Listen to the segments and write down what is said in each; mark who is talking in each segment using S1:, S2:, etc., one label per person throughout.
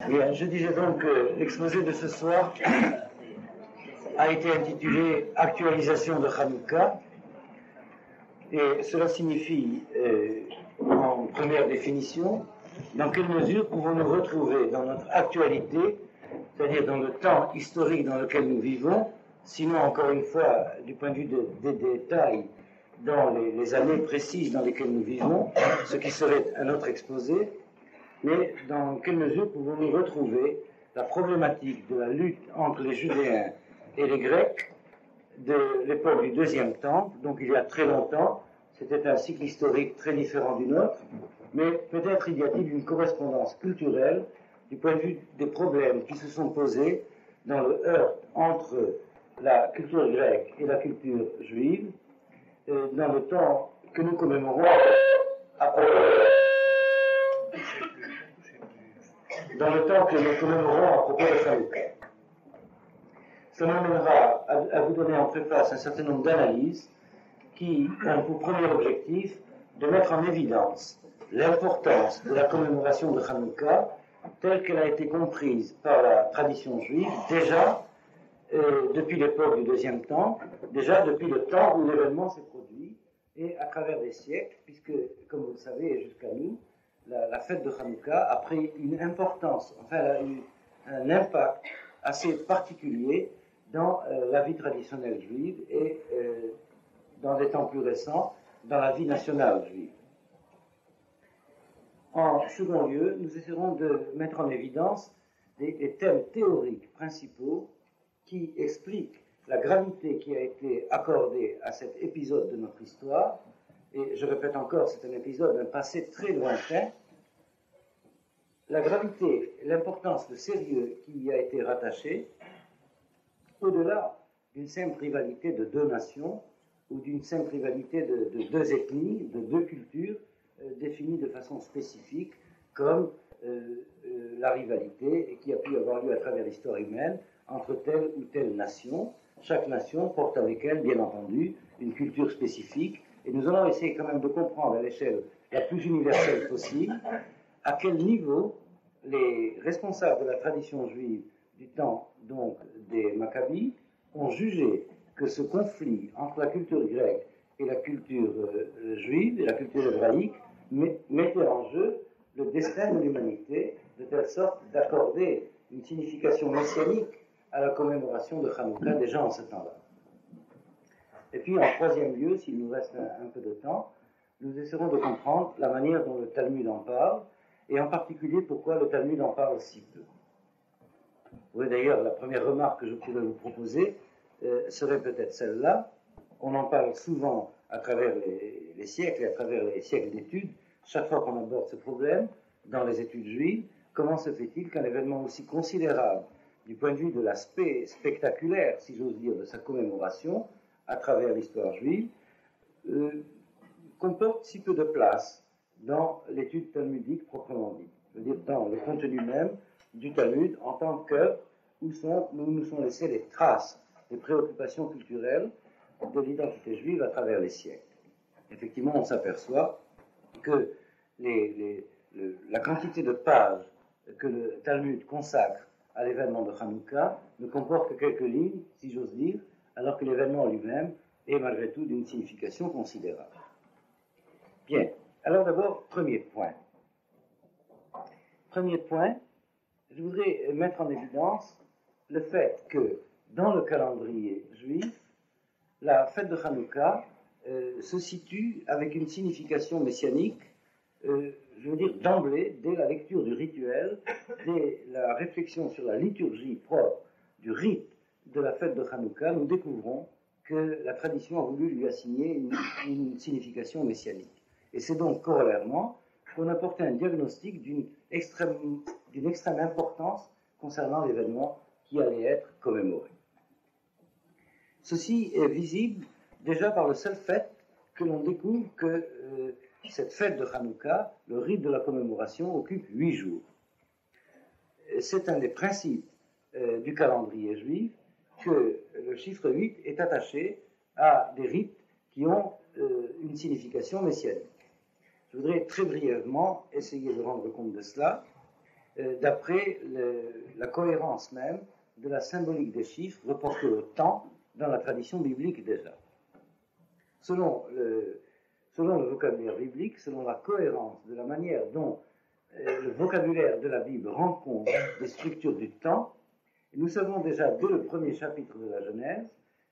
S1: Bien, je disais donc que l'exposé de ce soir a été intitulé Actualisation de Hanouka, et cela signifie, en première définition, dans quelle mesure pouvons-nous retrouver dans notre actualité, c'est-à-dire dans le temps historique dans lequel nous vivons, sinon encore une fois du point de vue des détails dans les années précises dans lesquelles nous vivons, ce qui serait un autre exposé, mais dans quelle mesure pouvons-nous retrouver la problématique de la lutte entre les Judéens et les Grecs de l'époque du Deuxième Temple, donc il y a très longtemps. C'était un cycle historique très différent du nôtre, mais peut-être y a-t-il une correspondance culturelle du point de vue des problèmes qui se sont posés dans le heurt entre la culture grecque et la culture juive, dans le temps que nous commémorons à propos de Hanouka. Ça m'amènera à vous donner en préface un certain nombre d'analyses qui ont pour premier objectif de mettre en évidence l'importance de la commémoration de Hanouka telle qu'elle a été comprise par la tradition juive déjà depuis l'époque du Deuxième Temple, déjà depuis le temps où l'événement s'est produit, et à travers des siècles, puisque, comme vous le savez, jusqu'à nous, la fête de Hanouka a pris une importance, enfin elle a eu un impact assez particulier dans la vie traditionnelle juive et dans des temps plus récents, dans la vie nationale juive. En second lieu, nous essaierons de mettre en évidence des thèmes théoriques principaux qui expliquent la gravité qui a été accordée à cet épisode de notre histoire, et je répète encore, c'est un épisode d'un passé très lointain, la gravité, l'importance, le sérieux qui y a été rattaché, au-delà d'une simple rivalité de deux nations, ou d'une simple rivalité de deux ethnies, de deux cultures, définies de façon spécifique, comme la rivalité qui a pu avoir lieu à travers l'histoire humaine entre telle ou telle nation. Chaque nation porte avec elle, bien entendu, une culture spécifique, et nous allons essayer quand même de comprendre à l'échelle la plus universelle possible à quel niveau les responsables de la tradition juive du temps donc des Maccabis ont jugé que ce conflit entre la culture grecque et la culture juive et la culture hébraïque mettait en jeu le destin de l'humanité, de telle sorte d'accorder une signification messianique à la commémoration de Hanouka déjà en ce temps-là. Et puis en troisième lieu, s'il nous reste un peu de temps, nous essaierons de comprendre la manière dont le Talmud en parle, et en particulier pourquoi le Talmud en parle si peu. Oui, d'ailleurs, la première remarque que je pourrais vous proposer serait peut-être celle-là. On en parle souvent à travers les siècles et à travers les siècles d'études. Chaque fois qu'on aborde ce problème dans les études juives, comment se fait-il qu'un événement aussi considérable du point de vue de l'aspect spectaculaire, si j'ose dire, de sa commémoration à travers l'histoire juive, comporte si peu de place dans l'étude talmudique proprement dite, je veux dire dans le contenu même du Talmud en tant qu'œuvre où nous sont laissées les traces des préoccupations culturelles de l'identité juive à travers les siècles. Effectivement, on s'aperçoit que la quantité de pages que le Talmud consacre à l'événement de Hanouka ne comporte que quelques lignes, si j'ose dire, alors que l'événement lui-même est malgré tout d'une signification considérable. Bien, alors d'abord, premier point. Premier point, je voudrais mettre en évidence le fait que dans le calendrier juif, la fête de Hanouka se situe avec une signification messianique, je veux dire d'emblée, dès la lecture du rituel, dès la réflexion sur la liturgie propre du rite de la fête de Hanouka, nous découvrons que la tradition a voulu lui assigner une signification messianique. Et c'est donc corollairement qu'on a porté un diagnostic d'une extrême importance concernant l'événement qui allait être commémoré. Ceci est visible déjà par le seul fait que l'on découvre que cette fête de Hanouka, le rite de la commémoration, occupe 8 jours. C'est un des principes du calendrier juif que le chiffre 8 est attaché à des rites qui ont une signification messianique. Je voudrais très brièvement essayer de rendre compte de cela. d'après la cohérence même de la symbolique des chiffres reportés au temps dans la tradition biblique déjà. Selon le vocabulaire biblique, selon la cohérence de la manière dont le vocabulaire de la Bible rend compte des structures du temps, nous savons déjà dès le premier chapitre de la Genèse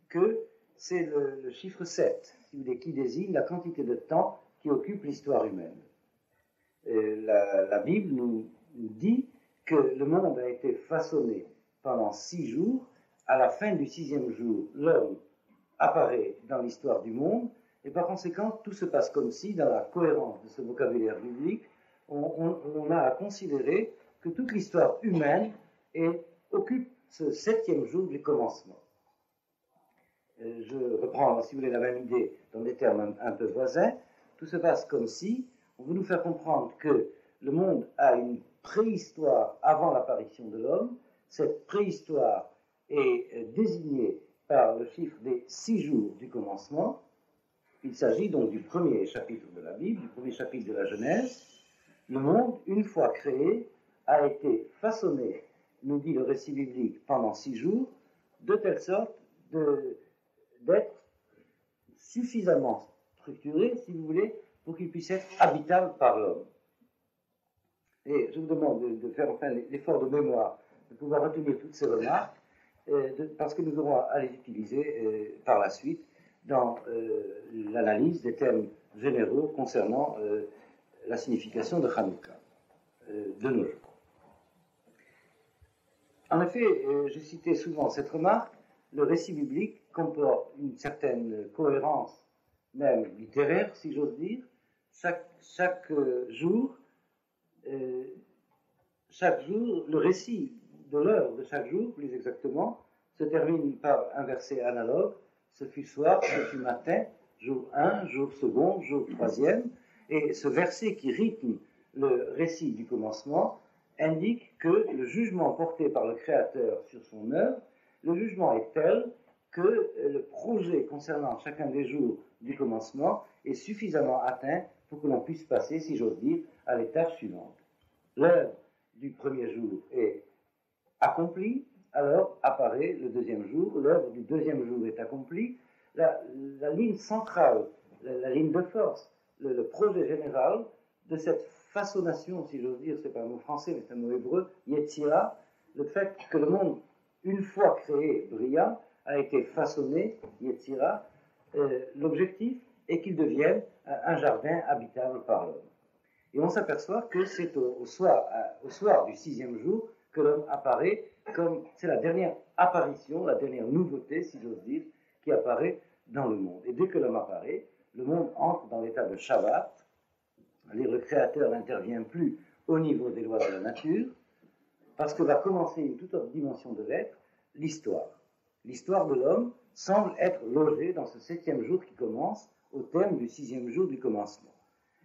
S1: que c'est le chiffre 7, si vous voulez, qui désigne la quantité de temps qui occupe l'histoire humaine. La Bible nous dit que le monde a été façonné pendant 6 jours. À la fin du 6e jour, l'homme apparaît dans l'histoire du monde, et par conséquent, tout se passe comme si, dans la cohérence de ce vocabulaire biblique, on a à considérer que toute l'histoire humaine occupe ce 7e jour du commencement. Je reprends, si vous voulez, la même idée dans des termes un peu voisins. Tout se passe comme si on veut nous faire comprendre que le monde a une préhistoire avant l'apparition de l'homme. Cette préhistoire est désignée par le chiffre des 6 jours du commencement. Il s'agit donc du premier chapitre de la Bible, du premier chapitre de la Genèse. Le monde, une fois créé, a été façonné, nous dit le récit biblique, pendant 6 jours, de telle sorte d'être suffisamment structuré, si vous voulez, pour qu'il puisse être habitable par l'homme. Et je vous demande de faire enfin l'effort de mémoire, de pouvoir retenir toutes ces remarques, parce que nous aurons à les utiliser par la suite dans l'analyse des thèmes généraux concernant la signification de Hanouka de nos jours. En effet, j'ai cité souvent cette remarque, le récit biblique comporte une certaine cohérence, même littéraire, si j'ose dire. Chaque jour, le récit de l'heure de chaque jour, plus exactement, se termine par un verset analogue. Ce fut soir, ce fut matin, jour 1, jour second, jour 3e. Et ce verset qui rythme le récit du commencement indique que le jugement porté par le Créateur sur son œuvre, le jugement est tel que le projet concernant chacun des jours du commencement est suffisamment atteint pour que l'on puisse passer, si j'ose dire, à l'étape suivante. L'heure du premier jour est accomplie, alors apparaît le deuxième jour, l'œuvre du deuxième jour est accomplie, la ligne centrale, la ligne de force, le projet général de cette façonnation, si j'ose dire, c'est pas un mot français, mais c'est un mot hébreu, Yetzira, le fait que le monde, une fois créé, brillant, a été façonné, Yetzira, l'objectif est qu'il devienne un jardin habitable par l'homme. Et on s'aperçoit que c'est au soir du 6e jour que l'homme apparaît comme, c'est la dernière apparition, la dernière nouveauté, si j'ose dire, qui apparaît dans le monde. Et dès que l'homme apparaît, le monde entre dans l'état de Shabbat. Le Créateur n'intervient plus au niveau des lois de la nature, parce que va commencer une toute autre dimension de l'être, l'histoire. L'histoire de l'homme semble être logée dans ce 7e jour qui commence au terme du 6e jour du commencement.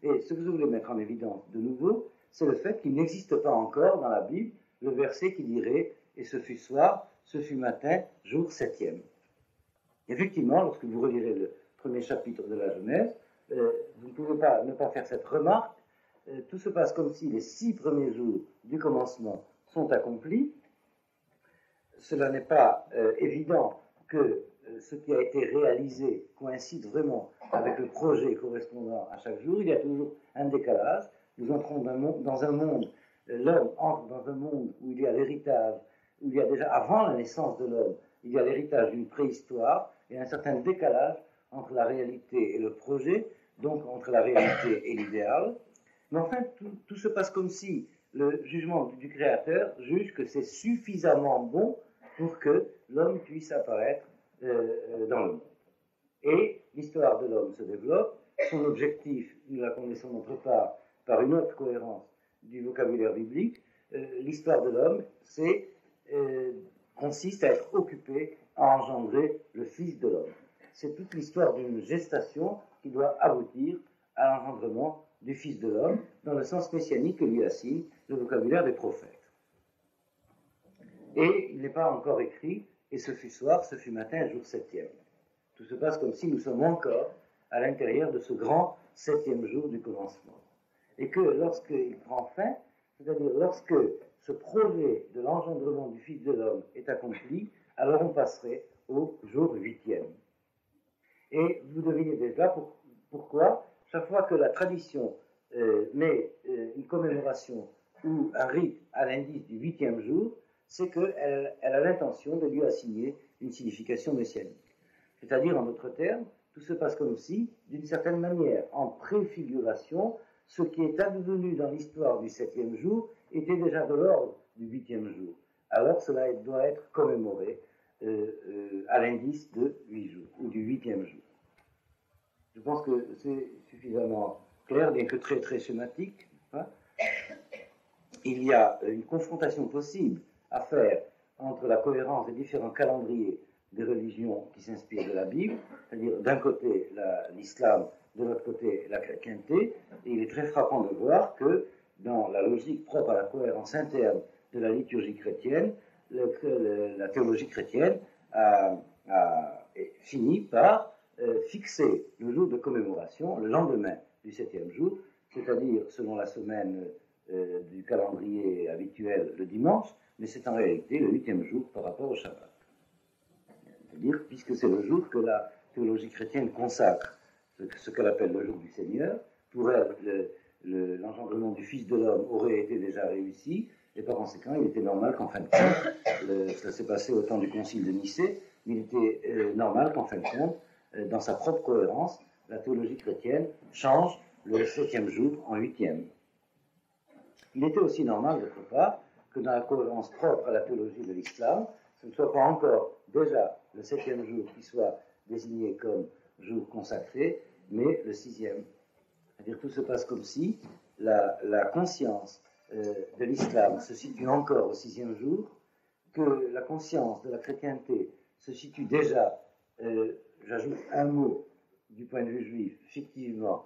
S1: Et ce que je voulais mettre en évidence de nouveau, c'est le fait qu'il n'existe pas encore dans la Bible le verset qui dirait « Et ce fut soir, ce fut matin, jour 7e ». Effectivement, lorsque vous relirez le premier chapitre de la Genèse, vous ne pouvez pas ne pas faire cette remarque. Tout se passe comme si les 6 premiers jours du commencement sont accomplis. Cela n'est pas évident que ce qui a été réalisé coïncide vraiment avec le projet correspondant à chaque jour. Il y a toujours un décalage. Nous entrons dans un monde, l'homme entre dans un monde où il y a l'héritage, où il y a déjà, avant la naissance de l'homme, il y a l'héritage d'une préhistoire et un certain décalage entre la réalité et le projet, donc entre la réalité et l'idéal. Mais enfin, tout se passe comme si le jugement du Créateur juge que c'est suffisamment bon pour que l'homme puisse apparaître dans le monde. Et l'histoire de l'homme se développe. Son objectif, nous la connaissons d'autre part par une autre cohérence du vocabulaire biblique. L'histoire de l'homme, consiste à être occupé à engendrer le Fils de l'homme. C'est toute l'histoire d'une gestation qui doit aboutir à l'engendrement du Fils de l'homme, dans le sens messianique que lui assigne le vocabulaire des prophètes. Et il n'est pas encore écrit « Et ce fut soir, ce fut matin, jour 7e ». Tout se passe comme si nous sommes encore à l'intérieur de ce grand 7e jour du commencement. Et que lorsqu'il prend fin, c'est-à-dire lorsque ce projet de l'engendrement du Fils de l'homme est accompli, alors on passerait au jour 8e. Et vous devinez déjà pourquoi, chaque fois que la tradition met une commémoration ou un rite à l'indice du 8e jour, c'est qu'elle a l'intention de lui assigner une signification messianique. C'est-à-dire, en d'autres termes, tout se passe comme si, d'une certaine manière, en préfiguration, ce qui est advenu dans l'histoire du 7e jour était déjà de l'ordre du 8e jour. Alors cela doit être commémoré à l'indice de 8 jours, ou du 8e jour. Je pense que c'est suffisamment clair, bien que très très schématique. Hein. Il y a une confrontation possible à faire entre la cohérence des différents calendriers des religions qui s'inspirent de la Bible, c'est-à-dire d'un côté l'islam, de l'autre côté la chrétienté, et il est très frappant de voir que dans la logique propre à la cohérence interne de la liturgie chrétienne, la théologie chrétienne a fini par fixer le jour de commémoration, le lendemain du 7e jour, c'est-à-dire selon la semaine du calendrier habituel le dimanche, mais c'est en réalité le 8e jour par rapport au Shabbat. C'est-à-dire, puisque c'est le jour que la théologie chrétienne consacre, ce qu'elle appelle le jour du Seigneur, pour elle, l'engendrement du Fils de l'homme aurait été déjà réussi, et par conséquent, il était normal qu'en fin de compte, ça s'est passé au temps du concile de Nicée, mais il était normal qu'en fin de compte, dans sa propre cohérence, la théologie chrétienne change le 7e jour en 8e. Il était aussi normal, d'autre part, que dans la cohérence propre à la théologie de l'islam, ce ne soit pas encore déjà le 7e jour qui soit désigné comme jour consacré, mais le 6e. C'est-à-dire que tout se passe comme si la conscience de l'islam se situe encore au 6e jour, que la conscience de la chrétienté se situe déjà, j'ajoute un mot du point de vue juif, fictivement,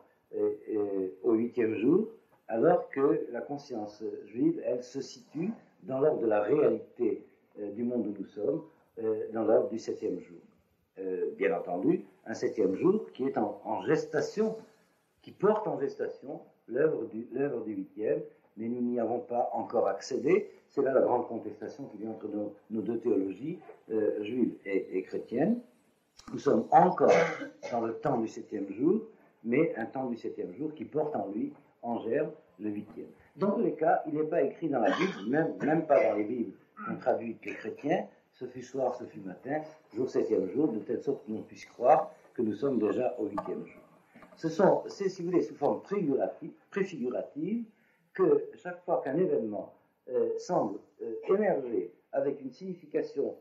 S1: au 8e jour, alors que la conscience juive, elle se situe dans l'ordre de la réalité du monde où nous sommes, dans l'ordre du 7e jour. Bien entendu, un 7e jour qui est en gestation, qui porte en gestation l'œuvre du 8e, mais nous n'y avons pas encore accédé. C'est là la grande contestation qui vient entre nos deux théologies, juive et chrétienne. Nous sommes encore dans le temps du 7e jour, mais un temps du 7e jour qui porte en lui, en germe, le 8e. Dans tous les cas, il n'est pas écrit dans la Bible, même pas dans les Bibles qu'on traduit les chrétiens, ce fut soir, ce fut matin, jour 7e jour, de telle sorte qu'on puisse croire que nous sommes déjà au 8e jour. C'est, si vous voulez, sous forme préfigurative, que chaque fois qu'un événement semble émerger avec une signification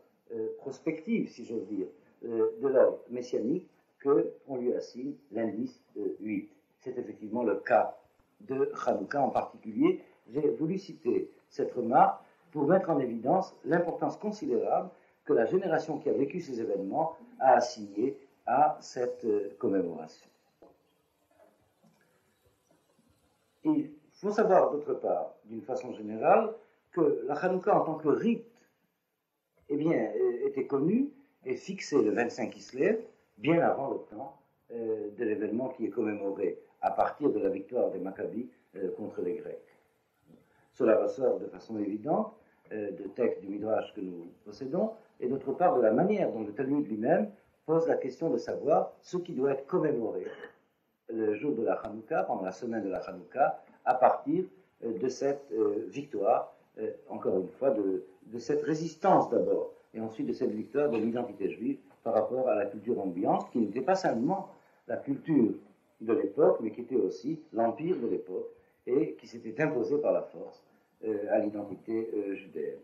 S1: prospective, si j'ose dire, de l'ordre messianique, qu'on lui assigne l'indice 8. C'est effectivement le cas de Hanouka en particulier. J'ai voulu citer cette remarque pour mettre en évidence l'importance considérable que la génération qui a vécu ces événements a assignée à cette commémoration. Il faut savoir d'autre part, d'une façon générale, que la Hanouka en tant que rite était connue et fixée le 25 Kislev, bien avant le temps de l'événement qui est commémoré à partir de la victoire des Maccabis contre les Grecs. Cela ressort de façon évidente de textes du Midrash que nous possédons, et d'autre part de la manière dont le Talmud lui-même pose la question de savoir ce qui doit être commémoré le jour de la Hanouka, pendant la semaine de la Hanouka, à partir de cette victoire, encore une fois, de cette résistance d'abord, et ensuite de cette victoire de l'identité juive par rapport à la culture ambiante, qui n'était pas seulement la culture de l'époque, mais qui était aussi l'empire de l'époque, et qui s'était imposé par la force à l'identité judéenne.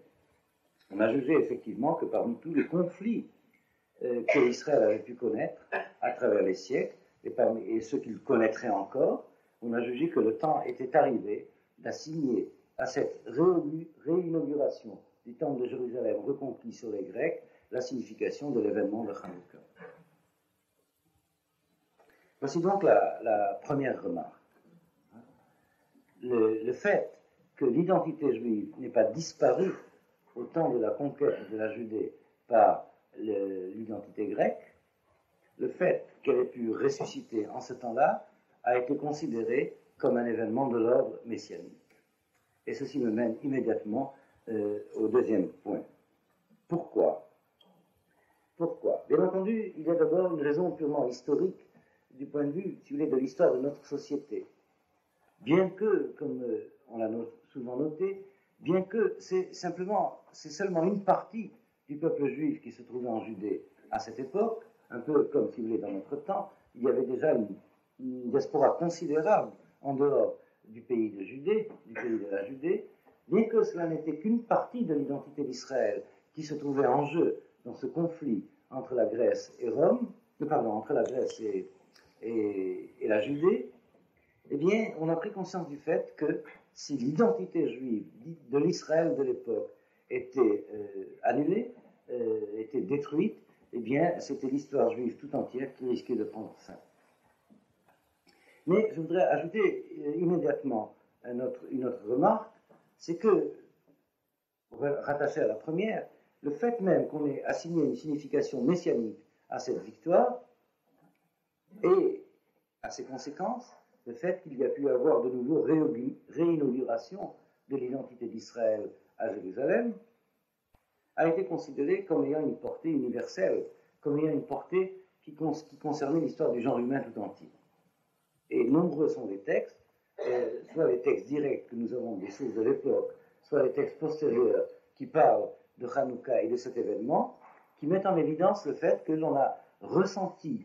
S1: On a jugé effectivement que parmi tous les conflits que Israël avait pu connaître à travers les siècles, et ceux qu'il connaîtrait encore, on a jugé que le temps était arrivé d'assigner à cette réinauguration du temple de Jérusalem reconquis sur les Grecs la signification de l'événement de Hanouka. Voici donc la première remarque. Le fait que l'identité juive n'ait pas disparu au temps de la conquête de la Judée par l'identité grecque, le fait qu'elle ait pu ressusciter en ce temps-là a été considéré comme un événement de l'ordre messianique. Et ceci me mène immédiatement au deuxième point. Pourquoi? Bien entendu, il y a d'abord une raison purement historique du point de vue, si vous voulez, de l'histoire de notre société. Bien que, comme on l'a souvent noté, bien que c'est seulement une partie du peuple juif qui se trouvait en Judée à cette époque, un peu comme si vous voulez dans notre temps, il y avait déjà une diaspora considérable en dehors du pays de Judée, du pays de la Judée, bien que cela n'était qu'une partie de l'identité d'Israël qui se trouvait en jeu dans ce conflit entre la Grèce et Rome, entre la Grèce et la Judée, eh bien, on a pris conscience du fait que si l'identité juive de l'Israël de l'époque était annulée, était détruite, eh bien, c'était l'histoire juive tout entière qui risquait de prendre fin. Mais je voudrais ajouter immédiatement une autre remarque, c'est que, rattaché à la première, le fait même qu'on ait assigné une signification messianique à cette victoire et à ses conséquences, le fait qu'il y a pu avoir de nouveau réinauguration de l'identité d'Israël à Jérusalem a été considéré comme ayant une portée universelle, comme ayant une portée qui concernait l'histoire du genre humain tout entier. Et nombreux sont les textes, soit les textes directs que nous avons des sources de l'époque, soit les textes postérieurs qui parlent de Hanouka et de cet événement, qui mettent en évidence le fait que l'on a ressenti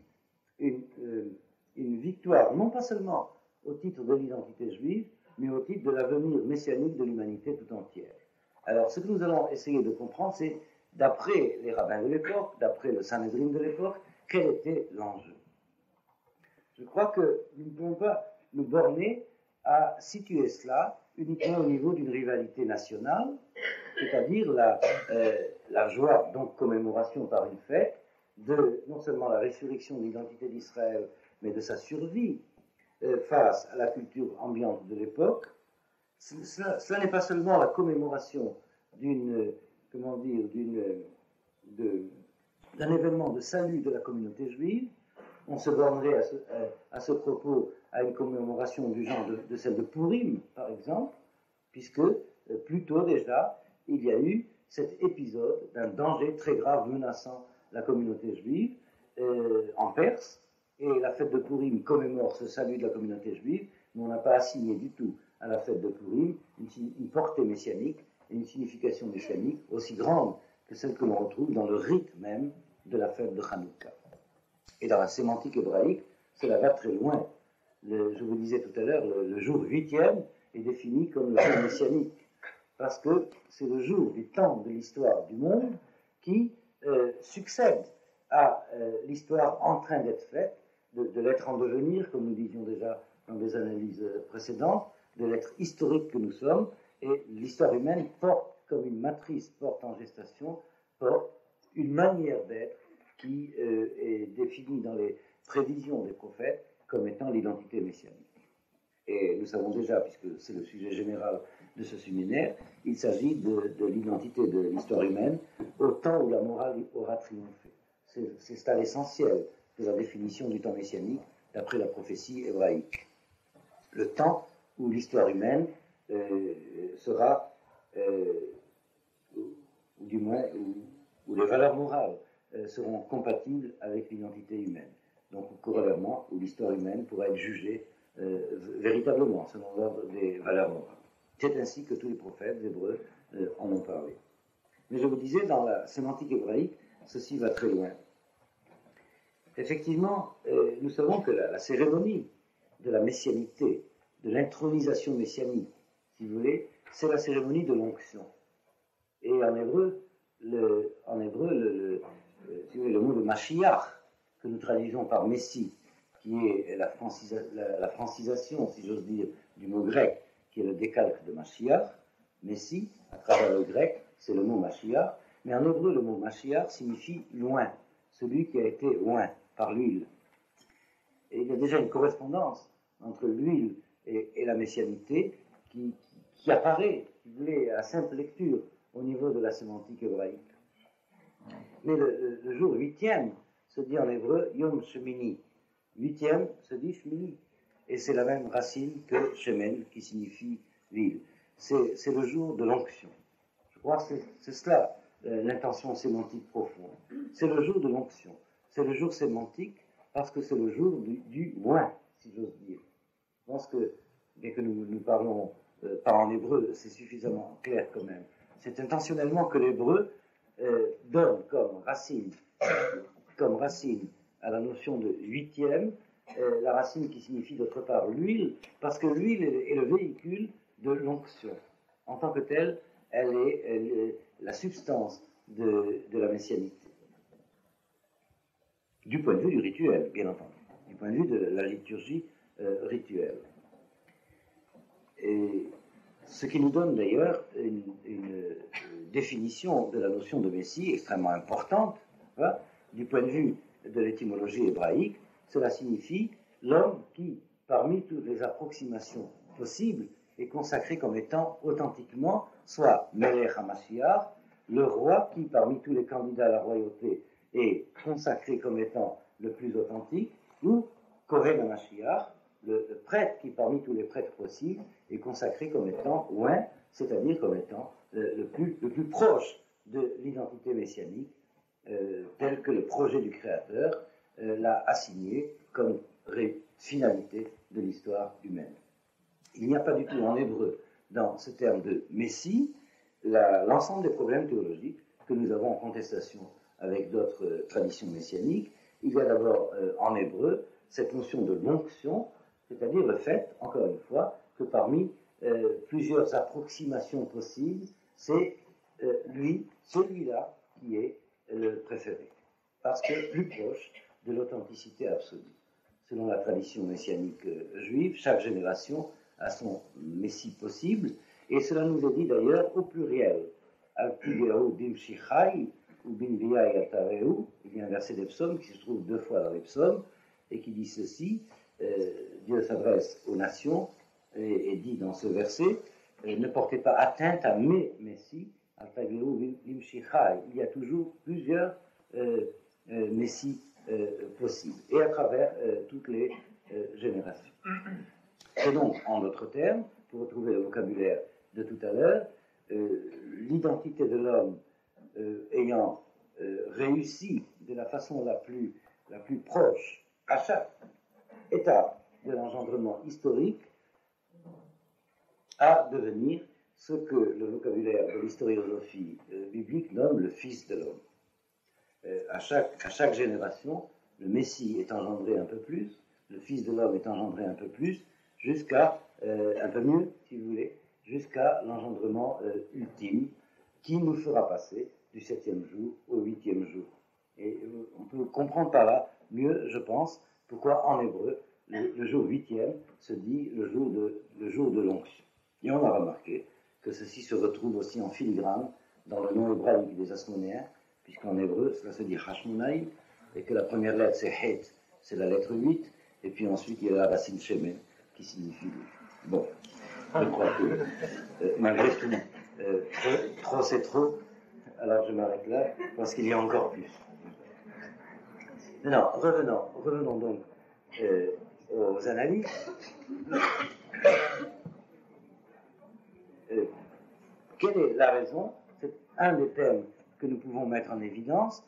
S1: une victoire, non pas seulement au titre de l'identité juive, mais au titre de l'avenir messianique de l'humanité tout entière. Alors, ce que nous allons essayer de comprendre, c'est, d'après les rabbins de l'époque, d'après le Sanhédrin de l'époque, quel était l'enjeu. Je crois que nous ne pouvons pas nous borner à situer cela uniquement au niveau d'une rivalité nationale, c'est-à-dire la joie, donc commémoration par une fête, de non seulement la résurrection de l'identité d'Israël, mais de sa survie face à la culture ambiante de l'époque. Cela n'est pas seulement la commémoration d'un événement de salut de la communauté juive. On se bornerait à ce propos à une commémoration du genre de celle de Purim, par exemple, puisque plus tôt déjà, il y a eu cet épisode d'un danger très grave menaçant la communauté juive en Perse, et la fête de Purim commémore ce salut de la communauté juive, mais on n'a pas assigné du tout à la fête de Purim une portée messianique et une signification messianique aussi grande que celle que l'on retrouve dans le rite même de la fête de Hanouka. Et dans la sémantique hébraïque, cela va très loin. Je vous disais tout à l'heure, le jour 8e est défini comme le jour messianique, parce que c'est le jour du temps de l'histoire du monde qui succède à l'histoire en train d'être faite, de l'être en devenir, comme nous disions déjà dans des analyses précédentes, de l'être historique que nous sommes, et l'histoire humaine porte comme une matrice, porte en gestation, porte une manière d'être qui est définie dans les prévisions des prophètes comme étant l'identité messianique. Et nous savons déjà, puisque c'est le sujet général de ce séminaire, il s'agit de l'identité de l'histoire humaine au temps où la morale aura triomphé. C'est ça l'essentiel de la définition du temps messianique d'après la prophétie hébraïque. Le temps où l'histoire humaine sera, ou du moins, où les valeurs morales seront compatibles avec l'identité humaine. Donc, corollairement, où l'histoire humaine pourra être jugée véritablement selon l'ordre des valeurs morales. C'est ainsi que tous les prophètes hébreux en ont parlé. Mais je vous disais, dans la sémantique hébraïque, ceci va très loin. Effectivement, nous savons que la cérémonie de la messianité, de l'intronisation messianique, si vous voulez, c'est la cérémonie de l'onction. Et en hébreu, le mot de Mashiach, que nous traduisons par Messie, qui est la francisation, si j'ose dire, du mot grec, qui est le décalque de Mashiach, Messie, à travers le grec, c'est le mot Mashiach, mais en hébreu, le mot Mashiach signifie loin, celui qui a été loin par l'huile. Et il y a déjà une correspondance entre l'huile et la messianité qui apparaît, si vous voulez, à simple lecture au niveau de la sémantique hébraïque. Mais le jour 8e se dit en hébreu Yom Shemini. 8e se dit Shemini. Et c'est la même racine que Shemen, qui signifie l'huile. C'est le jour de l'onction. Je crois que c'est cela l'intention sémantique profonde. C'est le jour de l'onction. C'est le jour sémantique parce que c'est le jour du moins, si j'ose dire. Je pense que, bien que nous parlons pas en hébreu, c'est suffisamment clair quand même. C'est intentionnellement que l'hébreu donne comme racine à la notion de huitième, la racine qui signifie d'autre part l'huile, parce que l'huile est le véhicule de l'onction. En tant que telle, elle est la substance de la messianité. Du point de vue du rituel, bien entendu, du point de vue de la liturgie rituelle. Et ce qui nous donne d'ailleurs une définition de la notion de Messie extrêmement importante, hein, du point de vue de l'étymologie hébraïque. Cela signifie l'homme qui, parmi toutes les approximations possibles, est consacré comme étant authentiquement soit Melech HaMashiach, le roi qui, parmi tous les candidats à la royauté, est consacré comme étant le plus authentique, ou Kohen HaMashiach, le prêtre qui, parmi tous les prêtres possibles, est consacré comme étant oint, c'est-à-dire comme étant le plus proche de l'identité messianique, tel que le projet du Créateur l'a assigné comme finalité de l'histoire humaine. Il n'y a pas du tout en hébreu, dans ce terme de Messie, l'ensemble des problèmes théologiques que nous avons en contestation avec d'autres traditions messianiques. Il y a d'abord en hébreu cette notion de l'onction, c'est-à-dire le fait, encore une fois, que parmi plusieurs approximations possibles, c'est celui-là qui est le préféré, parce que plus proche de l'authenticité absolue. Selon la tradition messianique juive, chaque génération a son messie possible, et cela nous est dit d'ailleurs au pluriel. Al-Tigeu bimshichai ou binviai atareu. Il y a un verset des psaumes qui se trouve 2 fois dans les psaumes, et qui dit ceci. Dieu s'adresse aux nations et dit dans ce verset, ne portez pas atteinte à mes messies, al-Tigeu bimshichai. Il y a toujours plusieurs messies possibles, et à travers toutes les générations. C'est donc, en d'autres termes, pour retrouver le vocabulaire de tout à l'heure, l'identité de l'homme ayant réussi de la façon la plus proche à chaque étape de l'engendrement historique à devenir ce que le vocabulaire de l'historiosophie biblique nomme le Fils de l'homme. À chaque génération, le Messie est engendré un peu plus, le Fils de l'homme est engendré un peu plus, jusqu'à, un peu mieux, si vous voulez, jusqu'à l'engendrement ultime qui nous fera passer du 7e jour au 8e jour. Et on peut comprendre par là mieux, je pense, pourquoi en hébreu, le jour 8e se dit le jour de l'onction. Et on a remarqué que ceci se retrouve aussi en filigrane dans le nom hébraïque des Asmonéens, puisqu'en hébreu, cela se dit Hashmonaï, et que la première lettre c'est Het, c'est la lettre 8, et puis ensuite il y a la racine Shemen, qui signifie 8. Bon, je crois que malgré tout, trop c'est trop, alors je m'arrête là, parce qu'il y a encore plus. Non, revenons donc aux analyses. Quelle est la raison? C'est un des thèmes que nous pouvons mettre en évidence.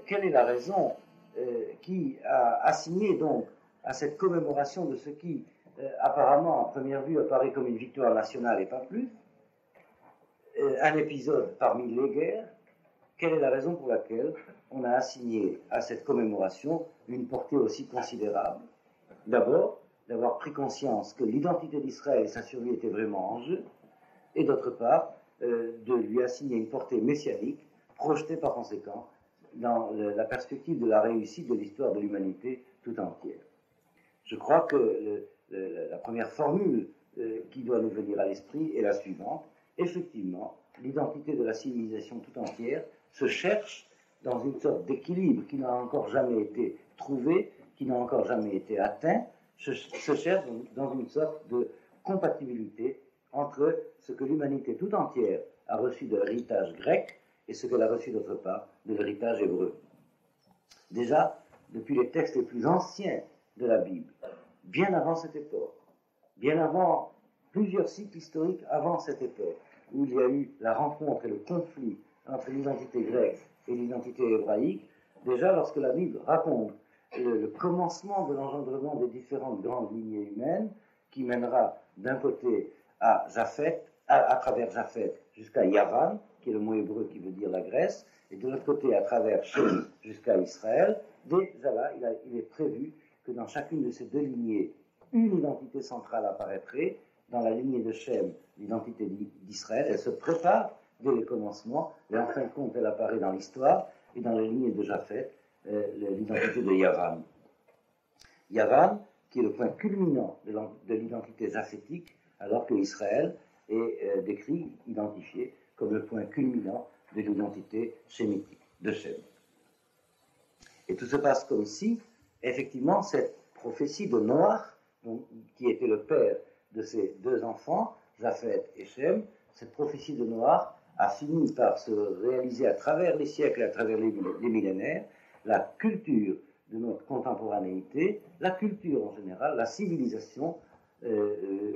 S1: Quelle est la raison qui a assigné donc à cette commémoration de ce qui, apparemment, à première vue, apparaît comme une victoire nationale et pas plus, un épisode parmi les guerres? Quelle est la raison pour laquelle on a assigné à cette commémoration une portée aussi considérable? D'abord, d'avoir pris conscience que l'identité d'Israël et sa survie étaient vraiment en jeu, et d'autre part, de lui assigner une portée messianique, projetée par conséquent dans la perspective de la réussite de l'histoire de l'humanité tout entière. Je crois que la première formule qui doit nous venir à l'esprit est la suivante. Effectivement, l'identité de la civilisation tout entière se cherche dans une sorte d'équilibre qui n'a encore jamais été trouvé, qui n'a encore jamais été atteint, se cherche dans une sorte de compatibilité entre ce que l'humanité tout entière a reçu de l'héritage grec et ce qu'elle a reçu d'autre part de l'héritage hébreu. Déjà, depuis les textes les plus anciens de la Bible, bien avant cette époque, bien avant plusieurs cycles historiques avant cette époque, où il y a eu la rencontre et le conflit entre l'identité grecque et l'identité hébraïque, déjà lorsque la Bible raconte le commencement de l'engendrement des différentes grandes lignées humaines, qui mènera d'un côté à Japheth, à travers Japheth jusqu'à Yavan, qui est le mot hébreu qui veut dire la Grèce, et de l'autre côté à travers Shem jusqu'à Israël. Déjà là, il est prévu que dans chacune de ces deux lignées, une identité centrale apparaîtrait. Dans la lignée de Shem, l'identité d'Israël, elle se prépare dès le commencement, et en fin de compte, elle apparaît dans l'histoire, et dans la lignée de Japheth, l'identité de Yavan. Yavan, qui est le point culminant de l'identité japhétique, alors que Israël est décrit, identifié, comme le point culminant de l'identité shémitique, de Shem. Et tout se passe comme si, effectivement, cette prophétie de Noach, qui était le père de ces deux enfants, Japheth et Shem, cette prophétie de Noach a fini par se réaliser à travers les siècles et à travers les millénaires. La culture de notre contemporanéité, la culture en général, la civilisation,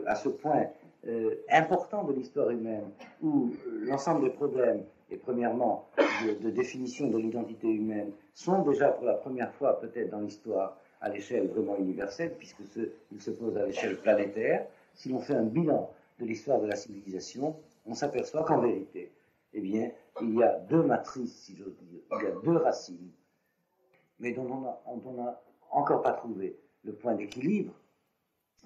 S1: à ce point important de l'histoire humaine, où l'ensemble des problèmes, et premièrement de définition de l'identité humaine, sont déjà pour la première fois peut-être dans l'histoire à l'échelle vraiment universelle, puisque ils se posent à l'échelle planétaire. Si l'on fait un bilan de l'histoire de la civilisation, on s'aperçoit qu'en vérité, eh bien, il y a deux matrices, si j'ose dire, il y a deux racines, mais dont on n'a encore pas trouvé le point d'équilibre.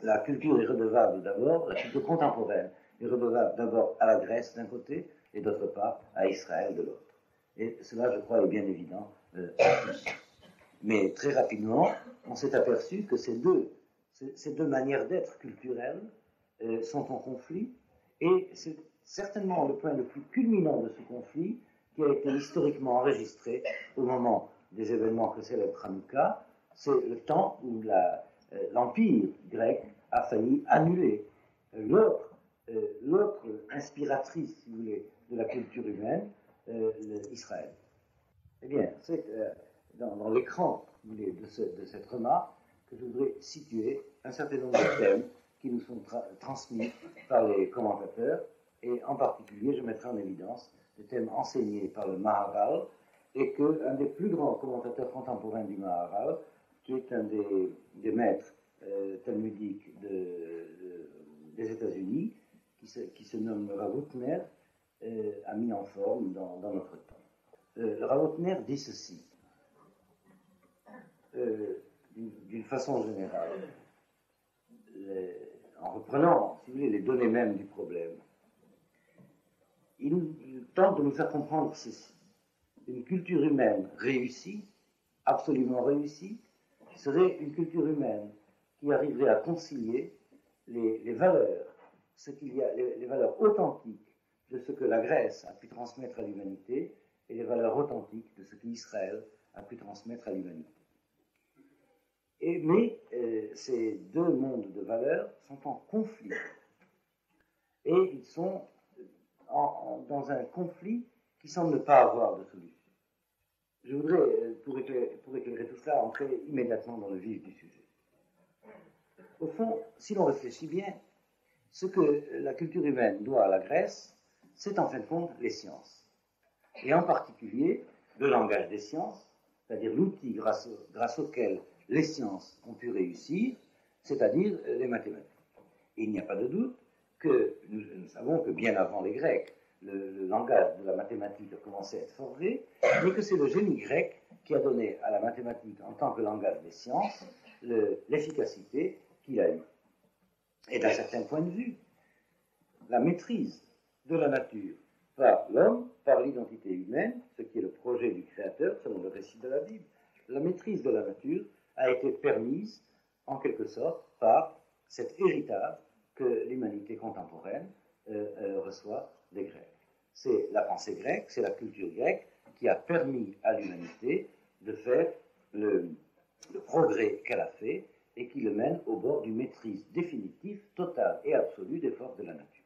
S1: La culture est redevable d'abord, la culture contemporaine est redevable d'abord à la Grèce d'un côté, et d'autre part à Israël de l'autre. Et cela, je crois, est bien évident à tous. Mais très rapidement, on s'est aperçu que ces deux manières d'être culturelles sont en conflit, et c'est certainement le point le plus culminant de ce conflit qui a été historiquement enregistré au moment des événements que célèbre Hanouka. C'est le temps où l'empire grec a failli annuler l'autre inspiratrice, si vous voulez, de la culture humaine, Israël. Eh bien, c'est dans l'écran de cette remarque que je voudrais situer un certain nombre de thèmes qui nous sont transmis par les commentateurs, et en particulier, je mettrai en évidence des thèmes enseignés par le Maharal, et qu'un des plus grands commentateurs contemporains du Maharal, qui est un des maîtres talmudiques des États-Unis, qui se nomme Rav Hutner, a mis en forme dans notre temps. Le Rav Hutner dit ceci, d'une façon générale, en reprenant, si vous voulez, les données mêmes du problème. Il tente de nous faire comprendre ceci. Une culture humaine réussie, absolument réussie, serait une culture humaine qui arriverait à concilier les valeurs, les valeurs authentiques de ce que la Grèce a pu transmettre à l'humanité et les valeurs authentiques de ce qu'Israël a pu transmettre à l'humanité. Mais ces deux mondes de valeurs sont en conflit. Et ils sont dans un conflit qui semble ne pas avoir de solution. Je voudrais, pour éclairer tout cela, entrer immédiatement dans le vif du sujet. Au fond, si l'on réfléchit bien, ce que la culture humaine doit à la Grèce, c'est en fin de compte les sciences. Et en particulier, le langage des sciences, c'est-à-dire l'outil grâce auquel les sciences ont pu réussir, c'est-à-dire les mathématiques. Et il n'y a pas de doute que nous savons que bien avant les Grecs, le langage de la mathématique a commencé à être forgé, mais que c'est le génie grec qui a donné à la mathématique en tant que langage des sciences l'efficacité qu'il a eue. Et d'un certain point de vue, la maîtrise de la nature par l'homme, par l'identité humaine, ce qui est le projet du Créateur, selon le récit de la Bible, la maîtrise de la nature a été permise, en quelque sorte, par cet héritage que l'humanité contemporaine reçoit des Grecs. C'est la pensée grecque, c'est la culture grecque qui a permis à l'humanité de faire le progrès qu'elle a fait et qui le mène au bord d'une maîtrise définitive, totale et absolue des forces de la nature.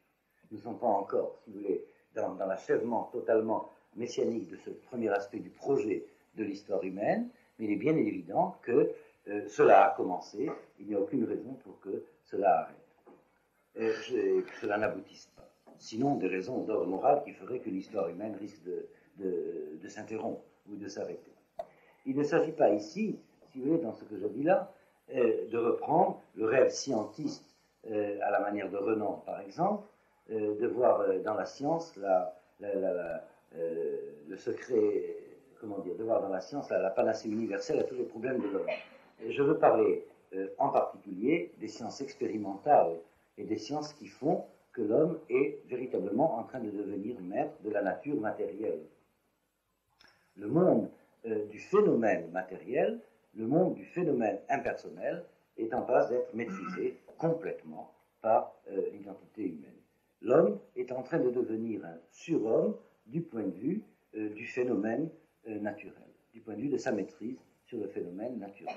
S1: Nous ne sommes pas encore, si vous voulez, dans l'achèvement totalement messianique de ce premier aspect du projet de l'histoire humaine, mais il est bien évident que cela a commencé, il n'y a aucune raison pour que cela arrête, que cela n'aboutisse pas. sinon des raisons d'ordre moral qui feraient que l'histoire humaine risque de s'interrompre ou de s'arrêter. Il ne s'agit pas ici, si vous voulez, dans ce que je dis là, de reprendre le rêve scientiste à la manière de Renan, par exemple, de voir dans la science le secret, comment dire, de voir dans la science la panacée universelle à tous les problèmes de l'homme. Je veux parler en particulier des sciences expérimentales et des sciences qui font que l'homme est véritablement en train de devenir maître de la nature matérielle. Le monde du phénomène matériel, le monde du phénomène impersonnel est en passe d'être maîtrisé complètement par l'identité humaine. L'homme est en train de devenir un surhomme du point de vue du phénomène naturel, du point de vue de sa maîtrise sur le phénomène naturel.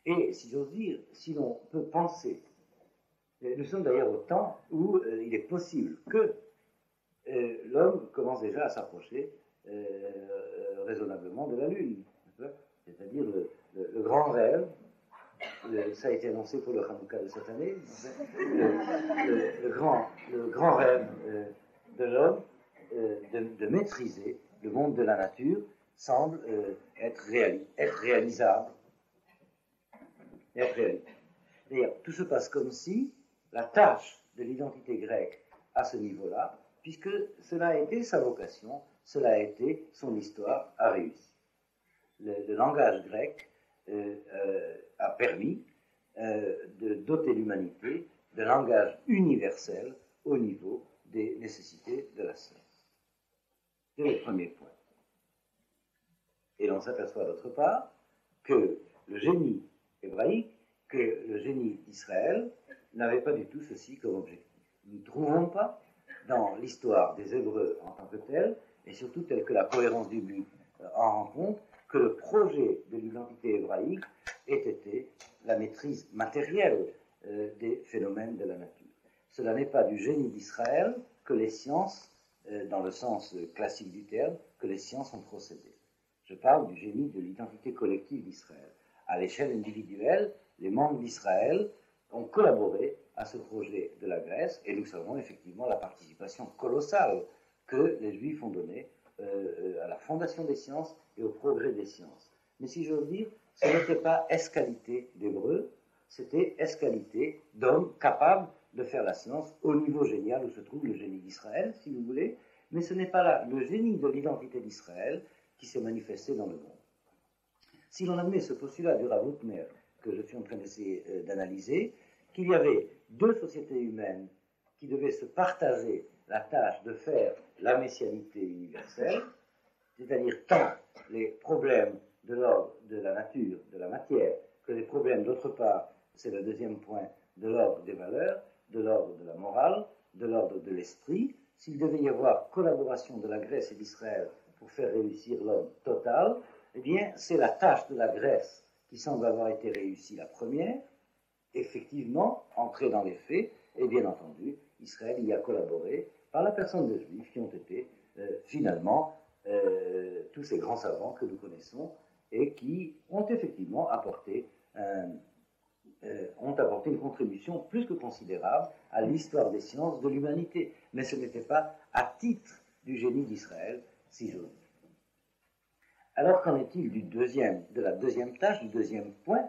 S1: Et, si j'ose dire, si l'on peut penser, nous sommes d'ailleurs au temps où il est possible que l'homme commence déjà à s'approcher raisonnablement de la Lune. C'est-à-dire le grand rêve, ça a été annoncé pour le Hanouka de cette année, le grand rêve de l'homme de maîtriser le monde de la nature semble être réalisable. D'ailleurs, tout se passe comme si la tâche de l'identité grecque à ce niveau-là, puisque cela a été sa vocation, cela a été son histoire, a réussi. Le langage grec a permis de doter l'humanité d'un langage universel au niveau des nécessités de la science. C'est le premier point. Et l'on s'aperçoit d'autre part que le génie hébraïque, que le génie d'Israël n'avait pas du tout ceci comme objectif. Nous ne trouvons pas dans l'histoire des Hébreux en tant que telle, et surtout telle que la cohérence du but en rend compte, que le projet de l'identité hébraïque ait été la maîtrise matérielle des phénomènes de la nature. Cela n'est pas du génie d'Israël que les sciences, dans le sens classique du terme, que les sciences ont procédé. Je parle du génie de l'identité collective d'Israël. À l'échelle individuelle, les membres d'Israël ont collaboré à ce projet de la Grèce, et nous savons effectivement la participation colossale que les Juifs ont donnée à la fondation des sciences et au progrès des sciences. Mais si j'ose dire, ce n'était pas ès-qualité d'Hébreux, c'était ès-qualité d'hommes capables de faire la science au niveau génial où se trouve le génie d'Israël, si vous voulez, mais ce n'est pas là le génie de l'identité d'Israël qui s'est manifesté dans le monde. Si l'on admet ce postulat de Rav Hutner, que je suis en train d'essayer d'analyser, qu'il y avait deux sociétés humaines qui devaient se partager la tâche de faire la messianité universelle, c'est-à-dire tant les problèmes de l'ordre de la nature, de la matière, que les problèmes d'autre part, c'est le deuxième point, de l'ordre des valeurs, de l'ordre de la morale, de l'ordre de l'esprit, s'il devait y avoir collaboration de la Grèce et d'Israël pour faire réussir l'homme total, eh bien, c'est la tâche de la Grèce qui semble avoir été réussie la première, effectivement, entrée dans les faits, et bien entendu, Israël y a collaboré par la personne des Juifs qui ont été finalement tous ces grands savants que nous connaissons et qui ont effectivement apporté une contribution plus que considérable à l'histoire des sciences de l'humanité. Mais ce n'était pas à titre du génie d'Israël, si j'ose dire. Alors qu'en est-il de la deuxième tâche, du deuxième point?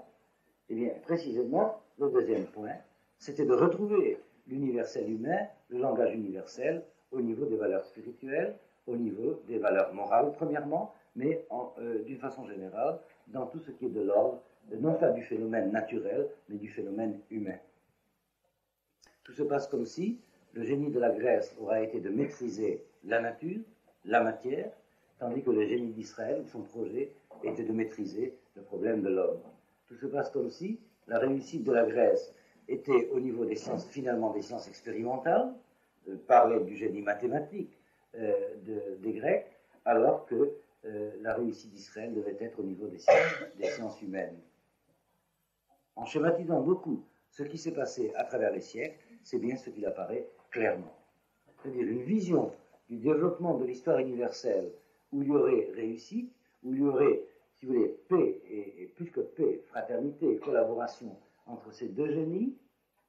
S1: Eh bien, précisément, le deuxième point, c'était de retrouver l'universel humain, le langage universel, au niveau des valeurs spirituelles, au niveau des valeurs morales, premièrement, mais d'une façon générale, dans tout ce qui est de l'ordre, non pas du phénomène naturel, mais du phénomène humain. Tout se passe comme si le génie de la Grèce aura été de maîtriser la nature, la matière, tandis que le génie d'Israël, son projet, était de maîtriser le problème de l'homme. Tout se passe comme si la réussite de la Grèce était au niveau des sciences, finalement des sciences expérimentales, par l'aide du génie mathématique des Grecs, alors que la réussite d'Israël devait être au niveau des sciences humaines. En schématisant beaucoup ce qui s'est passé à travers les siècles, c'est bien ce qu'il apparaît clairement. C'est-à-dire une vision du développement de l'histoire universelle où il y aurait réussite, où il y aurait, si vous voulez, paix, et plus que paix, fraternité et collaboration entre ces deux génies,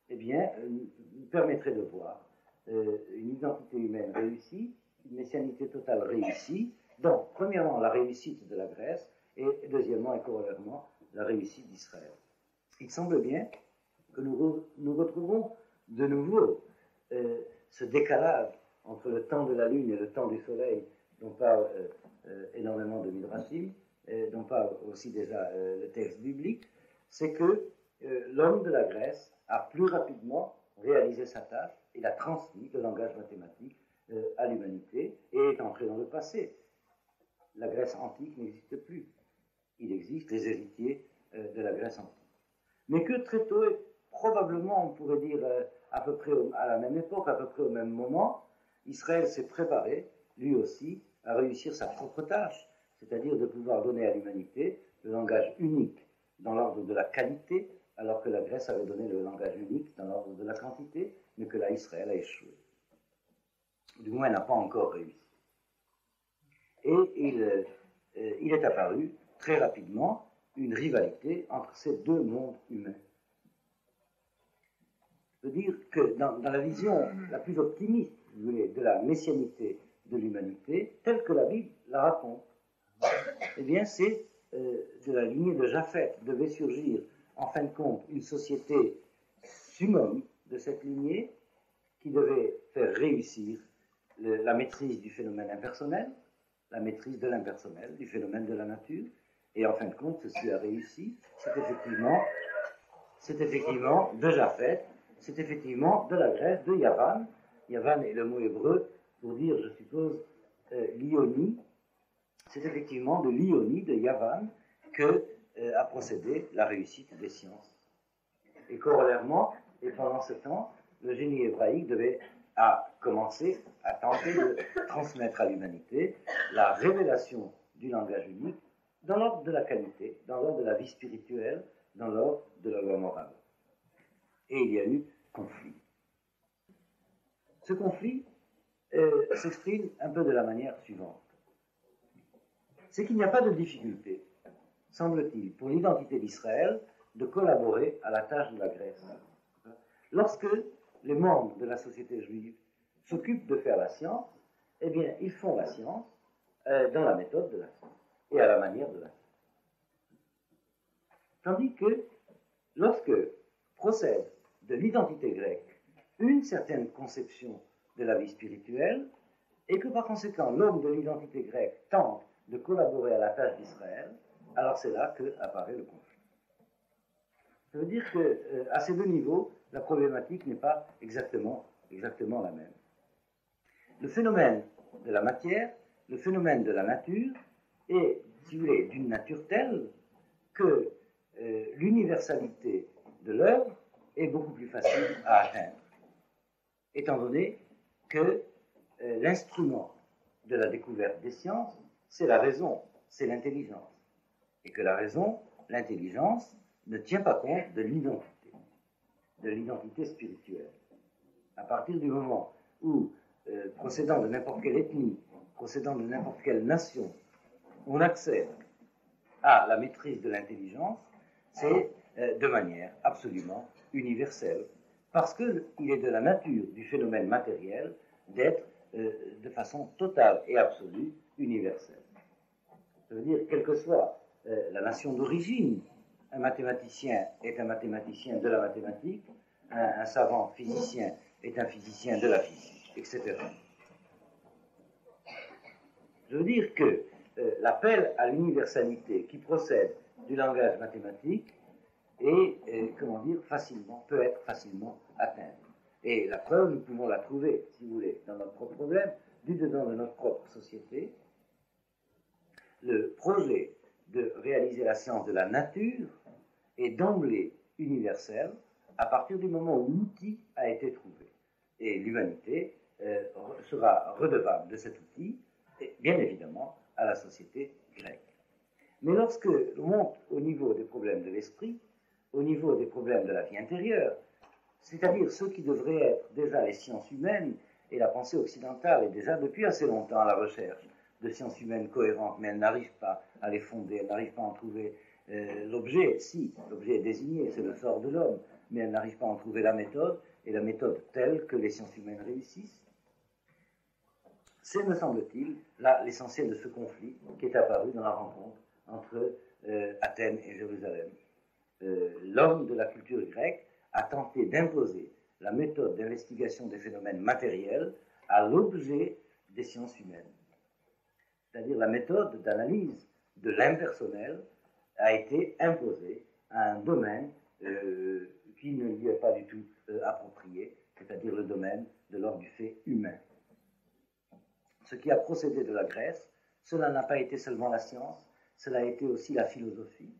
S1: eh bien, nous permettrait de voir une identité humaine réussie, une messianité totale réussie, donc, premièrement, la réussite de la Grèce, et deuxièmement, et corollairement, la réussite d'Israël. Il semble bien que nous retrouvons de nouveau ce décalage entre le temps de la Lune et le temps du Soleil, dont parle énormément de Midrashim, dont parle aussi déjà le texte biblique, c'est que l'homme de la Grèce a plus rapidement réalisé sa tâche, il a transmis le langage mathématique à l'humanité et est entré dans le passé. La Grèce antique n'existe plus. Il existe les héritiers de la Grèce antique. Mais que très tôt, et probablement on pourrait dire à peu près à la même époque, à peu près au même moment, Israël s'est préparé, lui aussi, à réussir sa propre tâche, c'est-à-dire de pouvoir donner à l'humanité le langage unique dans l'ordre de la qualité, alors que la Grèce avait donné le langage unique dans l'ordre de la quantité, mais que là, Israël a échoué. Du moins, n'a pas encore réussi. Et il est apparu très rapidement une rivalité entre ces deux mondes humains. Je veux dire que dans la vision la plus optimiste, si vous voulez, de la messianité de l'humanité, telle que la Bible la raconte, eh bien c'est de la lignée de Japheth devait surgir en fin de compte une société summum de cette lignée qui devait faire réussir la maîtrise du phénomène impersonnel, la maîtrise de l'impersonnel, du phénomène de la nature, et en fin de compte, ceci a réussi. C'est effectivement de Japheth, c'est effectivement de la Grèce, de Yavan. Yavan est le mot hébreu pour dire, je suppose, l'Ionie. C'est effectivement de l'Ionie, de Yavan, que a procédé la réussite des sciences. Et corollairement, et pendant ce temps, le génie hébraïque a commencé à tenter de transmettre à l'humanité la révélation du langage unique dans l'ordre de la qualité, dans l'ordre de la vie spirituelle, dans l'ordre de la loi morale. Et il y a eu conflit. Ce conflit s'exprime un peu de la manière suivante. C'est qu'il n'y a pas de difficulté, semble-t-il, pour l'identité d'Israël de collaborer à la tâche de la Grèce. Lorsque les membres de la société juive s'occupent de faire la science, eh bien, ils font la science dans la méthode de la science et à la manière de la science. Tandis que lorsque procède de l'identité grecque une certaine conception de la vie spirituelle, et que par conséquent l'homme de l'identité grecque tente de collaborer à la tâche d'Israël, alors c'est là qu'apparaît le conflit. Ça veut dire qu'à ces deux niveaux, la problématique n'est pas exactement la même. Le phénomène de la matière, le phénomène de la nature est, si vous voulez, d'une nature telle que l'universalité de l'œuvre est beaucoup plus facile à atteindre, étant donné que l'instrument de la découverte des sciences, c'est la raison, c'est l'intelligence, et que la raison, l'intelligence, ne tient pas compte de l'identité spirituelle. À partir du moment où, procédant de n'importe quelle ethnie, procédant de n'importe quelle nation, on accède à la maîtrise de l'intelligence, c'est de manière absolument universelle, parce qu'il est de la nature du phénomène matériel d'être de façon totale et absolue universelle. Ça veut dire, quelle que soit la nation d'origine, un mathématicien est un mathématicien de la mathématique, un savant physicien est un physicien de la physique, etc. Je veux dire que l'appel à l'universalité qui procède du langage mathématique peut être facilement atteint. Et la preuve, nous pouvons la trouver, si vous voulez, dans notre propre problème, du dedans de notre propre société. Le projet de réaliser la science de la nature est d'emblée universel à partir du moment où l'outil a été trouvé. Et l'humanité sera redevable de cet outil, et bien évidemment, à la société grecque. Mais lorsque l'on monte au niveau des problèmes de l'esprit, au niveau des problèmes de la vie intérieure, c'est-à-dire ceux qui devraient être déjà les sciences humaines, et la pensée occidentale est déjà depuis assez longtemps à la recherche de sciences humaines cohérentes, mais elle n'arrive pas à les fonder, elle n'arrive pas à en trouver l'objet. Si, l'objet est désigné, c'est le sort de l'homme, mais elle n'arrive pas à en trouver la méthode, et la méthode telle que les sciences humaines réussissent. C'est, me semble-t-il, là l'essentiel de ce conflit qui est apparu dans la rencontre entre Athènes et Jérusalem. L'homme de la culture grecque a tenté d'imposer la méthode d'investigation des phénomènes matériels à l'objet des sciences humaines. C'est-à-dire la méthode d'analyse de l'impersonnel a été imposée à un domaine qui ne lui est pas du tout approprié, c'est-à-dire le domaine de l'ordre du fait humain. Ce qui a procédé de la Grèce, cela n'a pas été seulement la science, cela a été aussi la philosophie,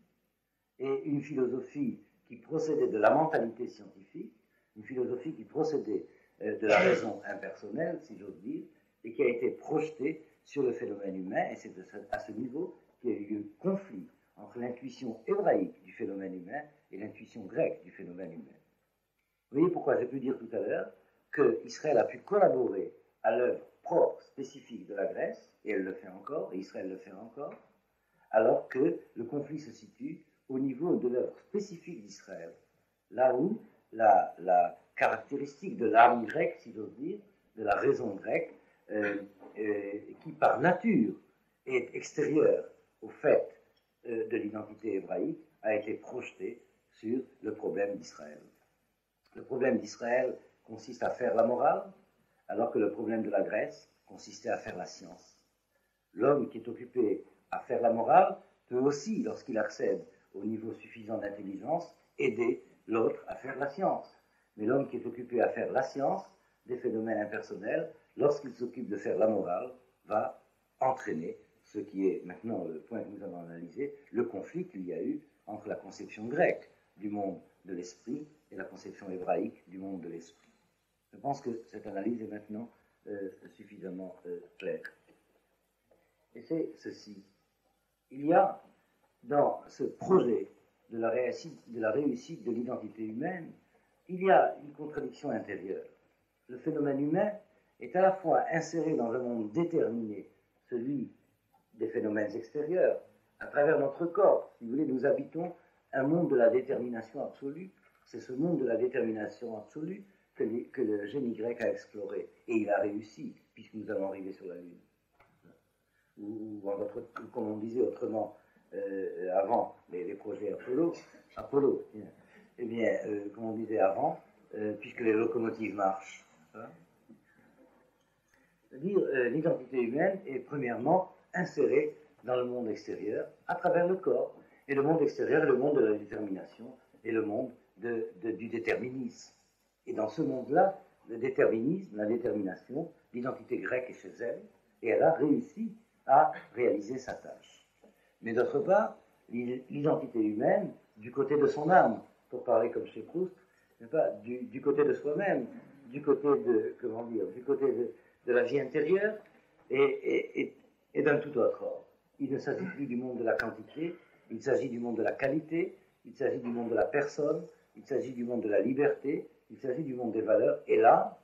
S1: et une philosophie qui procédait de la mentalité scientifique, une philosophie qui procédait de la raison impersonnelle, si j'ose dire, et qui a été projetée sur le phénomène humain, et c'est à ce niveau qu'il y a eu conflit entre l'intuition hébraïque du phénomène humain et l'intuition grecque du phénomène humain. Vous voyez pourquoi j'ai pu dire tout à l'heure qu'Israël a pu collaborer à l'œuvre propre, spécifique de la Grèce, et elle le fait encore, et Israël le fait encore, alors que le conflit se situe au niveau de l'œuvre spécifique d'Israël, là où la caractéristique de l'âme grecque, si j'ose dire, de la raison grecque, qui par nature est extérieure au fait de l'identité hébraïque, a été projetée sur le problème d'Israël. Le problème d'Israël consiste à faire la morale, alors que le problème de la Grèce consistait à faire la science. L'homme qui est occupé à faire la morale peut aussi, lorsqu'il accède au niveau suffisant d'intelligence, aider l'autre à faire la science. Mais l'homme qui est occupé à faire la science des phénomènes impersonnels, lorsqu'il s'occupe de faire la morale, va entraîner ce qui est maintenant le point que nous avons analysé, le conflit qu'il y a eu entre la conception grecque du monde de l'esprit et la conception hébraïque du monde de l'esprit. Je pense que cette analyse est maintenant suffisamment claire. Et c'est ceci. Il y a dans ce projet de la réussite de l'identité humaine, il y a une contradiction intérieure. Le phénomène humain est à la fois inséré dans un monde déterminé, celui des phénomènes extérieurs, à travers notre corps. Si vous voulez, nous habitons un monde de la détermination absolue. C'est ce monde de la détermination absolue que le génie grec a exploré. Et il a réussi, puisque nous allons arriver sur la Lune. Ou comme on disait autrement avant les projets Apollo, eh bien, comme on disait avant, puisque les locomotives marchent. Hein, c'est-à-dire, l'identité humaine est premièrement insérée dans le monde extérieur à travers le corps. Et le monde extérieur est le monde de la détermination et le monde du déterminisme. Et dans ce monde-là, le déterminisme, la détermination, l'identité grecque est chez elle, et elle a réussi à réaliser sa tâche. Mais d'autre part, l'identité humaine, du côté de son âme, pour parler comme chez Proust, n'est pas du côté de soi-même, du côté de la vie intérieure, et d'un tout autre ordre. Il ne s'agit plus du monde de la quantité, il s'agit du monde de la qualité, il s'agit du monde de la personne, il s'agit du monde de la liberté, il s'agit du monde des valeurs. Et là,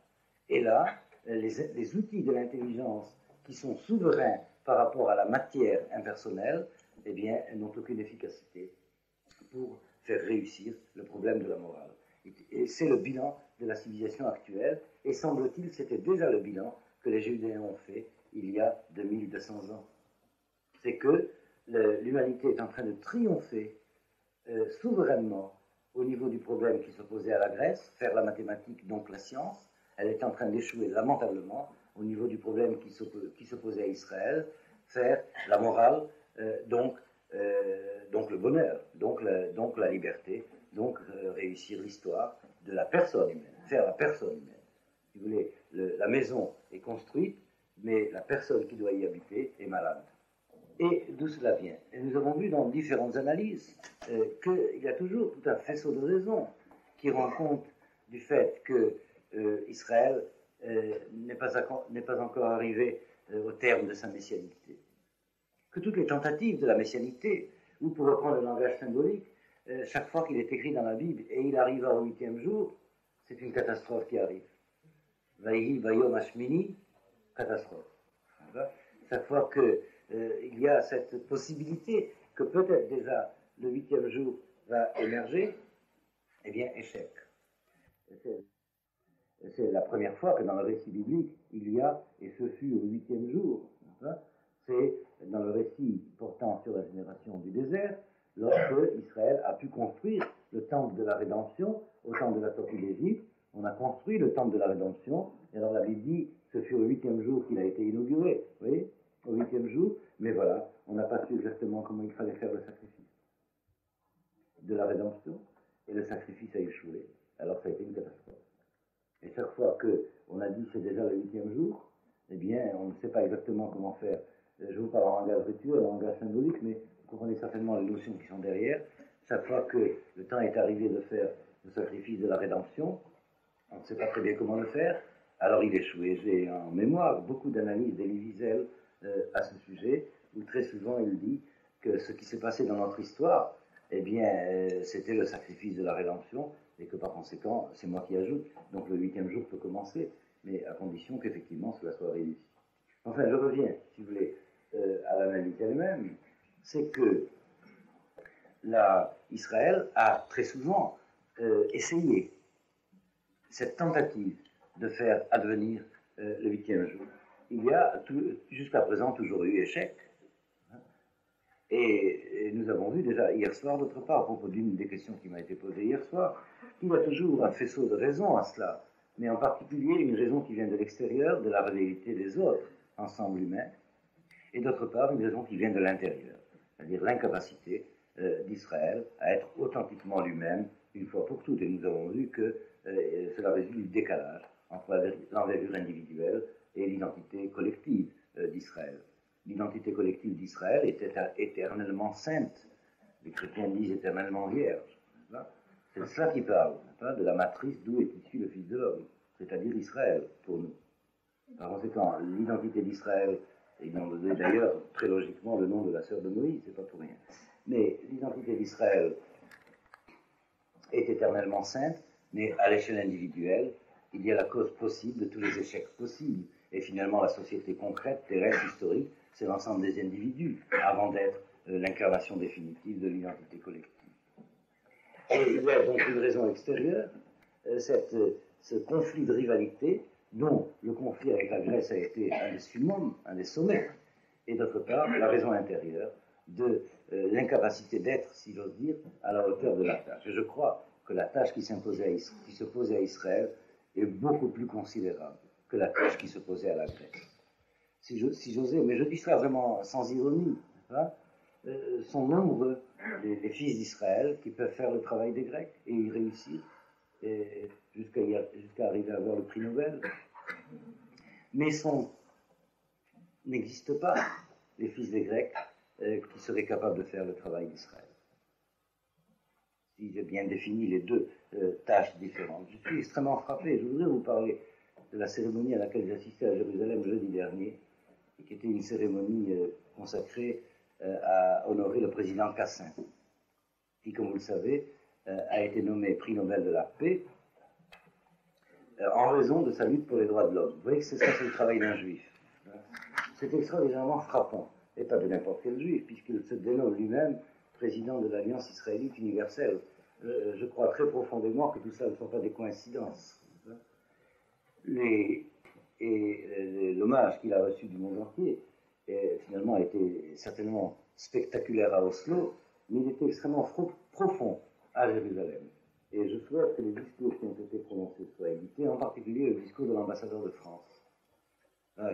S1: les outils de l'intelligence qui sont souverains par rapport à la matière impersonnelle, eh bien, n'ont aucune efficacité pour faire réussir le problème de la morale. Et c'est le bilan de la civilisation actuelle, et semble-t-il, c'était déjà le bilan que les Judéens ont fait il y a 2200 ans. C'est que l'humanité est en train de triompher souverainement au niveau du problème qui s'opposait à la Grèce, faire la mathématique, donc la science. Elle est en train d'échouer lamentablement au niveau du problème qui s'opposait à Israël, faire la morale, donc le bonheur, donc la liberté, donc réussir l'histoire de la personne humaine, faire la personne humaine. Si vous voulez, la maison est construite, mais la personne qui doit y habiter est malade. Et d'où cela vient? Et nous avons vu dans différentes analyses qu'il y a toujours tout un faisceau de raisons qui rend compte du fait que Israël n'est pas encore arrivé au terme de sa messianité. Que toutes les tentatives de la messianité, ou pour reprendre le langage symbolique, chaque fois qu'il est écrit dans la Bible et il arrive au 8e jour, c'est une catastrophe qui arrive. Vaïhi, Vayom Hashmini, catastrophe. Chaque fois qu'il y a cette possibilité que peut-être déjà le 8e jour va émerger, eh bien, échec. c'est la première fois que dans le récit biblique, il y a, et ce fut au 8e jour, hein, c'est dans le récit portant sur la génération du désert, lorsque Israël a pu construire le temple de la rédemption, au temps de la sortie d'Égypte. On a construit le temple de la rédemption, et alors la Bible dit, ce fut au 8e jour qu'il a été inauguré, vous voyez, au 8e jour, mais voilà, on n'a pas su exactement comment il fallait faire le sacrifice de la rédemption, et le sacrifice a échoué, alors ça a été une catastrophe. Et chaque fois qu'on a dit c'est déjà le 8e jour, eh bien, on ne sait pas exactement comment faire. Je vous parle en langage rituel, en langage symbolique, mais vous comprenez certainement les notions qui sont derrière. Chaque fois que le temps est arrivé de faire le sacrifice de la rédemption, on ne sait pas très bien comment le faire, alors il échoue. Et j'ai en mémoire beaucoup d'analyses d'Elie Wiesel à ce sujet, où très souvent il dit que ce qui s'est passé dans notre histoire, eh bien, c'était le sacrifice de la rédemption, et que par conséquent, c'est moi qui ajoute, donc le 8e jour peut commencer, mais à condition qu'effectivement cela soit réussi. Enfin, je reviens, si vous voulez, à l'analyse elle-même, c'est que Israël a très souvent essayé cette tentative de faire advenir le 8e jour. Il y a jusqu'à présent toujours eu échec. Et nous avons vu déjà hier soir, d'autre part, à propos d'une des questions qui m'a été posée hier soir, qu'il y a toujours un faisceau de raisons à cela, mais en particulier une raison qui vient de l'extérieur, de la réalité des autres, ensemble humain, et d'autre part une raison qui vient de l'intérieur, c'est-à-dire l'incapacité d'Israël à être authentiquement lui-même une fois pour toutes. Et nous avons vu que cela résulte du décalage entre l'envergure individuelle et l'identité collective d'Israël. L'identité collective d'Israël était éternellement sainte. Les chrétiens disent éternellement vierge. C'est de cela qu'ils parlent, de la matrice d'où est issu le Fils de l'homme, c'est-à-dire Israël, pour nous. Par conséquent, l'identité d'Israël, et ils ont donné d'ailleurs très logiquement le nom de la sœur de Moïse, c'est pas pour rien. Mais l'identité d'Israël est éternellement sainte, mais à l'échelle individuelle, il y a la cause possible de tous les échecs possibles. Et finalement, la société concrète, terrestre, historique, c'est l'ensemble des individus, avant d'être l'incarnation définitive de l'identité collective. Et il y a donc une raison extérieure, ce conflit de rivalité, dont le conflit avec la Grèce a été un des summums, un des sommets, et d'autre part, la raison intérieure de l'incapacité d'être, si j'ose dire, à la hauteur de la tâche. Et je crois que la tâche qui se posait à Israël est beaucoup plus considérable que la tâche qui se posait à la Grèce. Si j'osais, mais je dis cela vraiment sans ironie, hein, sont nombreux les fils d'Israël qui peuvent faire le travail des Grecs et y réussir, jusqu'à arriver à avoir le prix Nobel. Mais n'existent pas les fils des Grecs qui seraient capables de faire le travail d'Israël. Si j'ai bien défini les deux tâches différentes. Je suis extrêmement frappé. Je voudrais vous parler de la cérémonie à laquelle j'assistais à Jérusalem jeudi dernier, et qui était une cérémonie consacrée à honorer le président Cassin, qui, comme vous le savez, a été nommé prix Nobel de la paix en raison de sa lutte pour les droits de l'homme. Vous voyez que c'est le travail d'un juif. C'est extraordinairement frappant, et pas de n'importe quel juif, puisqu'il se dénomme lui-même président de l'Alliance israélite universelle. Je crois très profondément que tout ça ne sont pas des coïncidences. L'hommage qu'il a reçu du monde entier, finalement, a été certainement spectaculaire à Oslo, mais il était extrêmement profond à Jérusalem. Et je souhaite que les discours qui ont été prononcés soient édités, en particulier le discours de l'ambassadeur de France,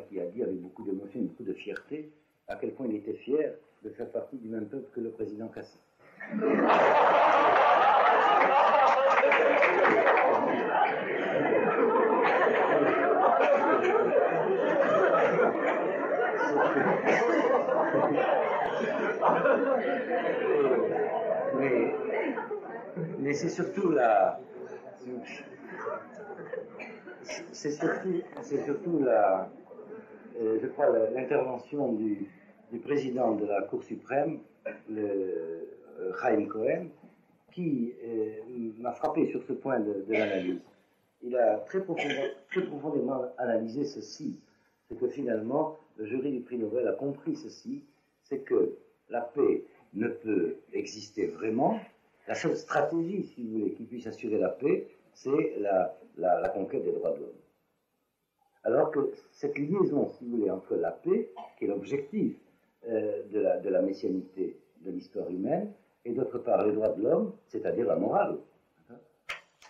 S1: qui a dit avec beaucoup d'émotion et beaucoup de fierté à quel point il était fier de faire partie du même peuple que le président Cassin. Mais c'est surtout je crois, l'intervention du président de la Cour suprême, le Chaim Cohen, qui m'a frappé sur ce point de l'analyse. Il a très profondément analysé ceci, c'est que finalement, le jury du prix Nobel a compris ceci, c'est que la paix ne peut exister vraiment. La seule stratégie, si vous voulez, qui puisse assurer la paix, c'est la conquête des droits de l'homme. Alors que cette liaison, si vous voulez, entre la paix, qui est l'objectif de la messianité de l'histoire humaine, et d'autre part les droits de l'homme, c'est-à-dire la morale.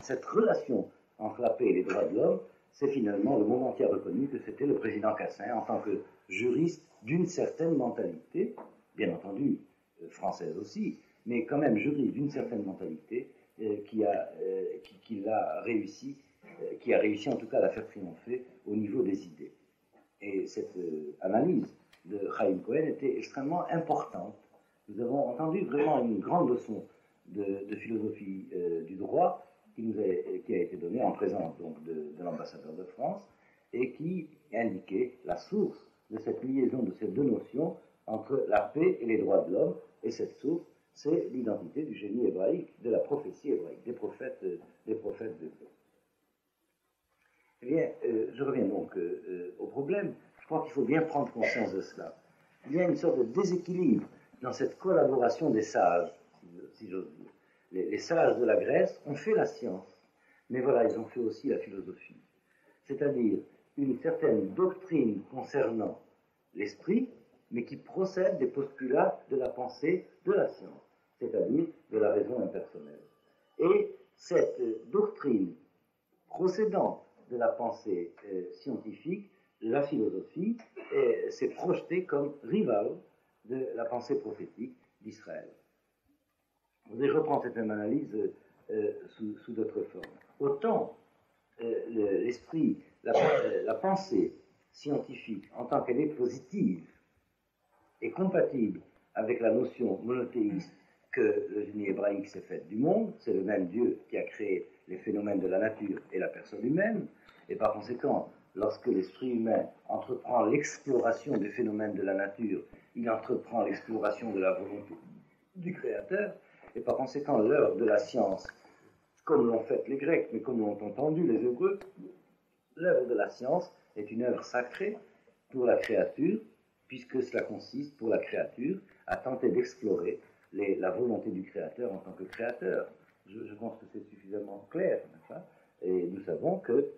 S1: Cette relation entre la paix et les droits de l'homme, c'est finalement le monde entier reconnu que c'était le président Cassin, en tant que juriste d'une certaine mentalité, bien entendu française aussi, mais quand même juriste d'une certaine mentalité, qui a réussi en tout cas à la faire triompher au niveau des idées. Et cette analyse de Chaim Cohen était extrêmement importante. Nous avons entendu vraiment une grande leçon de philosophie du droit qui a été donnée en présence donc, de l'ambassadeur de France et qui indiquait la source de cette liaison de ces deux notions entre la paix et les droits de l'homme. Et cette source, c'est l'identité du génie hébraïque, de la prophétie hébraïque, des prophètes de Dieu. Eh bien, je reviens donc au problème. Je crois qu'il faut bien prendre conscience de cela. Il y a une sorte de déséquilibre dans cette collaboration des sages, si j'ose dire. Les sages de la Grèce ont fait la science, mais voilà, ils ont fait aussi la philosophie. C'est-à-dire une certaine doctrine concernant l'esprit, mais qui procède des postulats de la pensée de la science, c'est-à-dire de la raison impersonnelle. Et cette doctrine procédant de la pensée scientifique, la philosophie, s'est projetée comme rivale de la pensée prophétique d'Israël. Je reprends cette même analyse sous d'autres formes. Autant l'esprit, la pensée scientifique, en tant qu'elle est positive, est compatible avec la notion monothéiste que le génie hébraïque s'est faite du monde, c'est le même Dieu qui a créé les phénomènes de la nature et la personne humaine, et par conséquent, lorsque l'esprit humain entreprend l'exploration des phénomènes de la nature, il entreprend l'exploration de la volonté du Créateur, et par conséquent, l'œuvre de la science, comme l'ont fait les Grecs, mais comme l'ont entendu les Hébreux, l'œuvre de la science est une œuvre sacrée pour la créature, puisque cela consiste pour la créature à tenter d'explorer la volonté du Créateur en tant que créateur. Je pense que c'est suffisamment clair, n'est-ce pas ? Et nous savons que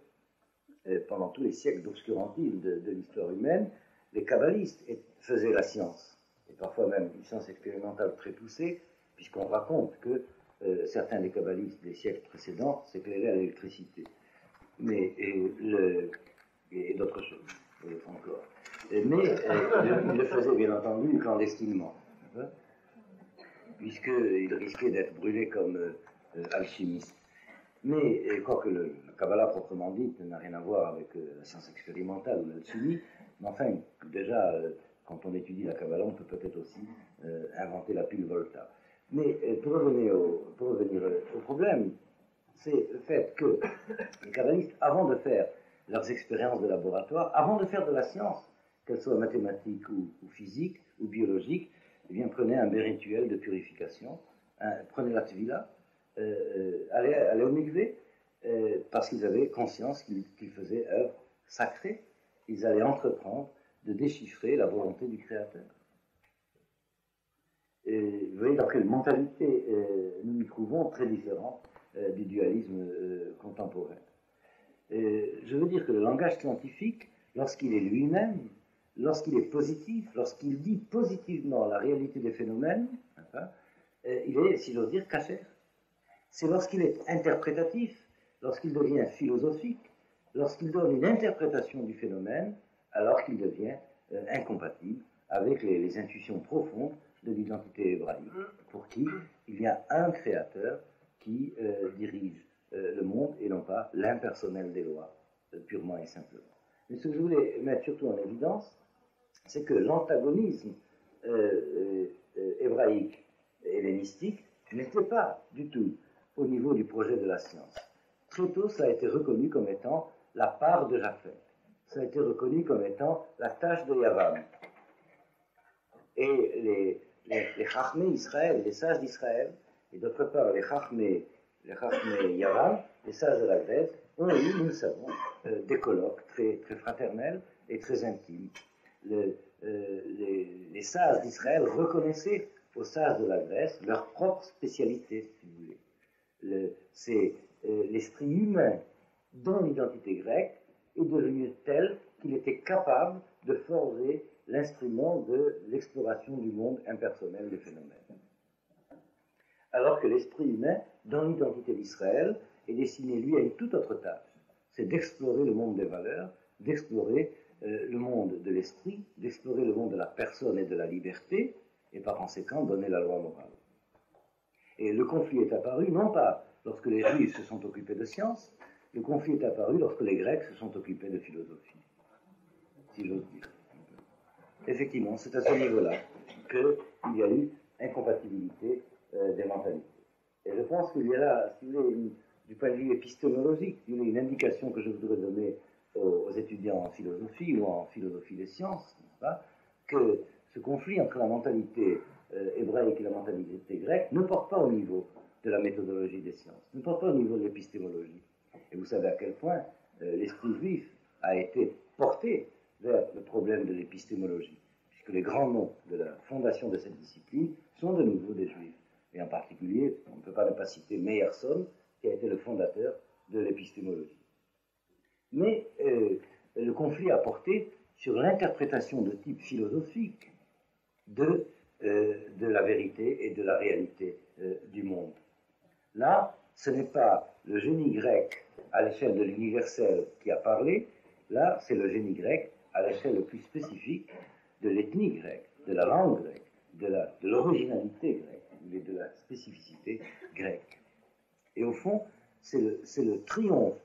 S1: pendant tous les siècles d'obscurantisme de l'histoire humaine, les kabbalistes faisaient la science, et parfois même une science expérimentale très poussée, puisqu'on raconte que certains des kabbalistes des siècles précédents s'éclairaient à l'électricité, et d'autres choses encore. Mais ils le faisaient bien entendu clandestinement, puisqu'ils risquaient d'être brûlés comme alchimistes. Mais, quoique le Kabbalah proprement dit n'a rien à voir avec la science expérimentale ou l'alchimie, mais enfin, déjà, quand on étudie la Kabbalah, on peut peut-être aussi inventer la pile Volta. Mais pour revenir au problème, c'est le fait que les kabbalistes, avant de faire leurs expériences de laboratoire, avant de faire de la science, qu'elle soit mathématique ou physique ou biologique, eh bien, prenaient un bain rituel de purification, prenaient la tvila, allaient au mikvé, parce qu'ils avaient conscience qu'ils faisaient œuvre sacrée. Ils allaient entreprendre de déchiffrer la volonté du Créateur. Et vous voyez dans quelle mentalité nous nous trouvons, très différente du dualisme contemporain. Je veux dire que le langage scientifique, lorsqu'il est lui-même, lorsqu'il est positif, lorsqu'il dit positivement la réalité des phénomènes, enfin, il est, si j'ose dire, caché. C'est lorsqu'il est interprétatif, lorsqu'il devient philosophique, lorsqu'il donne une interprétation du phénomène, alors qu'il devient incompatible avec les intuitions profondes de l'identité hébraïque, pour qui il y a un créateur qui dirige le monde et non pas l'impersonnel des lois, purement et simplement. Mais ce que je voulais mettre surtout en évidence, c'est que l'antagonisme hébraïque et hellénistique n'était pas du tout au niveau du projet de la science. Très tôt, ça a été reconnu comme étant la part de Japheth. Ça a été reconnu comme étant la tâche de Yavam. Et les Chachmé Israël, les sages d'Israël, et d'autre part les Chachmé Yavam, les sages de la Grèce, ont eu, nous le savons, des colloques très, très fraternels et très intimes. Les sages d'Israël reconnaissaient aux sages de la Grèce leur propre spécialité, si vous voulez. C'est l'esprit humain dont l'identité grecque est devenue telle qu'il était capable de forger l'instrument de l'exploration du monde impersonnel des phénomènes. Alors que l'esprit humain, dans l'identité d'Israël, est destiné, lui, à une toute autre tâche. C'est d'explorer le monde des valeurs, d'explorer le monde de l'esprit, d'explorer le monde de la personne et de la liberté, et par conséquent donner la loi morale. Et le conflit est apparu non pas lorsque les Juifs se sont occupés de sciences, le conflit est apparu lorsque les Grecs se sont occupés de philosophie, si j'ose dire. Effectivement, c'est à ce niveau-là qu'il y a eu incompatibilité des mentalités. Et je pense qu'il y a là, si vous voulez, du point de vue épistémologique, si vous voulez, une indication que je voudrais donner aux étudiants en philosophie ou en philosophie des sciences, n'est-ce pas, que ce conflit entre la mentalité hébraïque et la mentalité grecque ne porte pas au niveau de la méthodologie des sciences, ne porte pas au niveau de l'épistémologie. Et vous savez à quel point l'esprit juif a été porté vers le problème de l'épistémologie, puisque les grands noms de la fondation de cette discipline sont de nouveau des juifs. Et en particulier, on ne peut pas ne pas citer Meyerson, qui a été le fondateur de l'épistémologie. Mais le conflit a porté sur l'interprétation de type philosophique de la vérité et de la réalité du monde. Là, ce n'est pas le génie grec à l'échelle de l'universel qui a parlé, là, c'est le génie grec à l'échelle le plus spécifique de l'ethnie grecque, de la langue grecque, de l'originalité grecque, et de la spécificité grecque. Et au fond, c'est le triomphe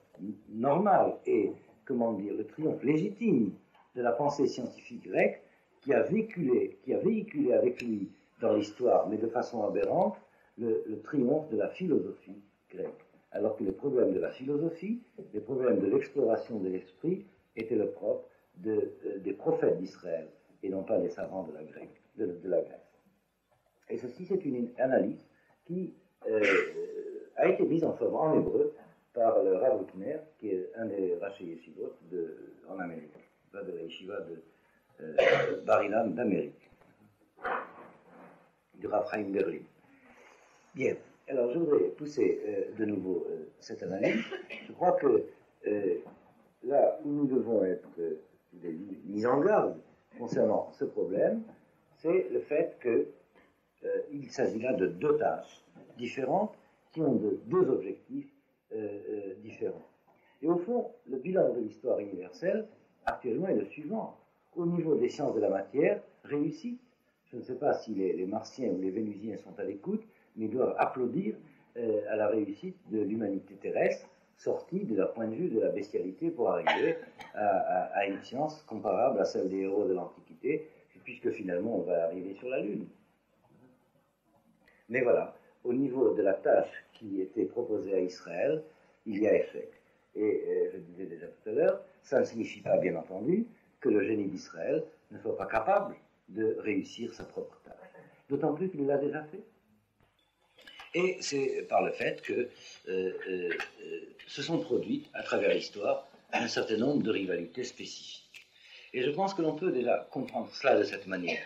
S1: normal et, comment dire, le triomphe légitime de la pensée scientifique grecque qui a véhiculé avec lui dans l'histoire, mais de façon aberrante, le triomphe de la philosophie grecque. Alors que les problèmes de la philosophie, les problèmes de l'exploration de l'esprit étaient le propre des prophètes d'Israël et non pas des savants de la Grèce. Et ceci, c'est une analyse qui a été mise en forme en hébreu par le Rav Witner, qui est un des Rashi Yeshivot en Amérique, pas de la Yeshiva de Bar Ilan d'Amérique, du Rav Chaim Berlin. Bien, alors je voudrais pousser de nouveau cette analyse. Je crois que là où nous devons être mis en garde concernant ce problème, c'est le fait qu'il s'agit là de deux tâches différentes qui ont deux objectifs différents. Et au fond, le bilan de l'histoire universelle actuellement est le suivant. Au niveau des sciences de la matière, réussite. Je ne sais pas si les Martiens ou les Vénusiens sont à l'écoute, mais ils doivent applaudir à la réussite de l'humanité terrestre, sortie de leur point de vue de la bestialité pour arriver à une science comparable à celle des héros de l'Antiquité, puisque finalement on va arriver sur la Lune. Mais voilà, au niveau de la tâche qui était proposée à Israël, il y a échec. Et je disais déjà tout à l'heure, ça ne signifie pas, bien entendu, que le génie d'Israël ne soit pas capable de réussir sa propre tâche. D'autant plus qu'il l'a déjà fait. Et c'est par le fait que se sont produites, à travers l'histoire, un certain nombre de rivalités spécifiques. Et je pense que l'on peut déjà comprendre cela de cette manière.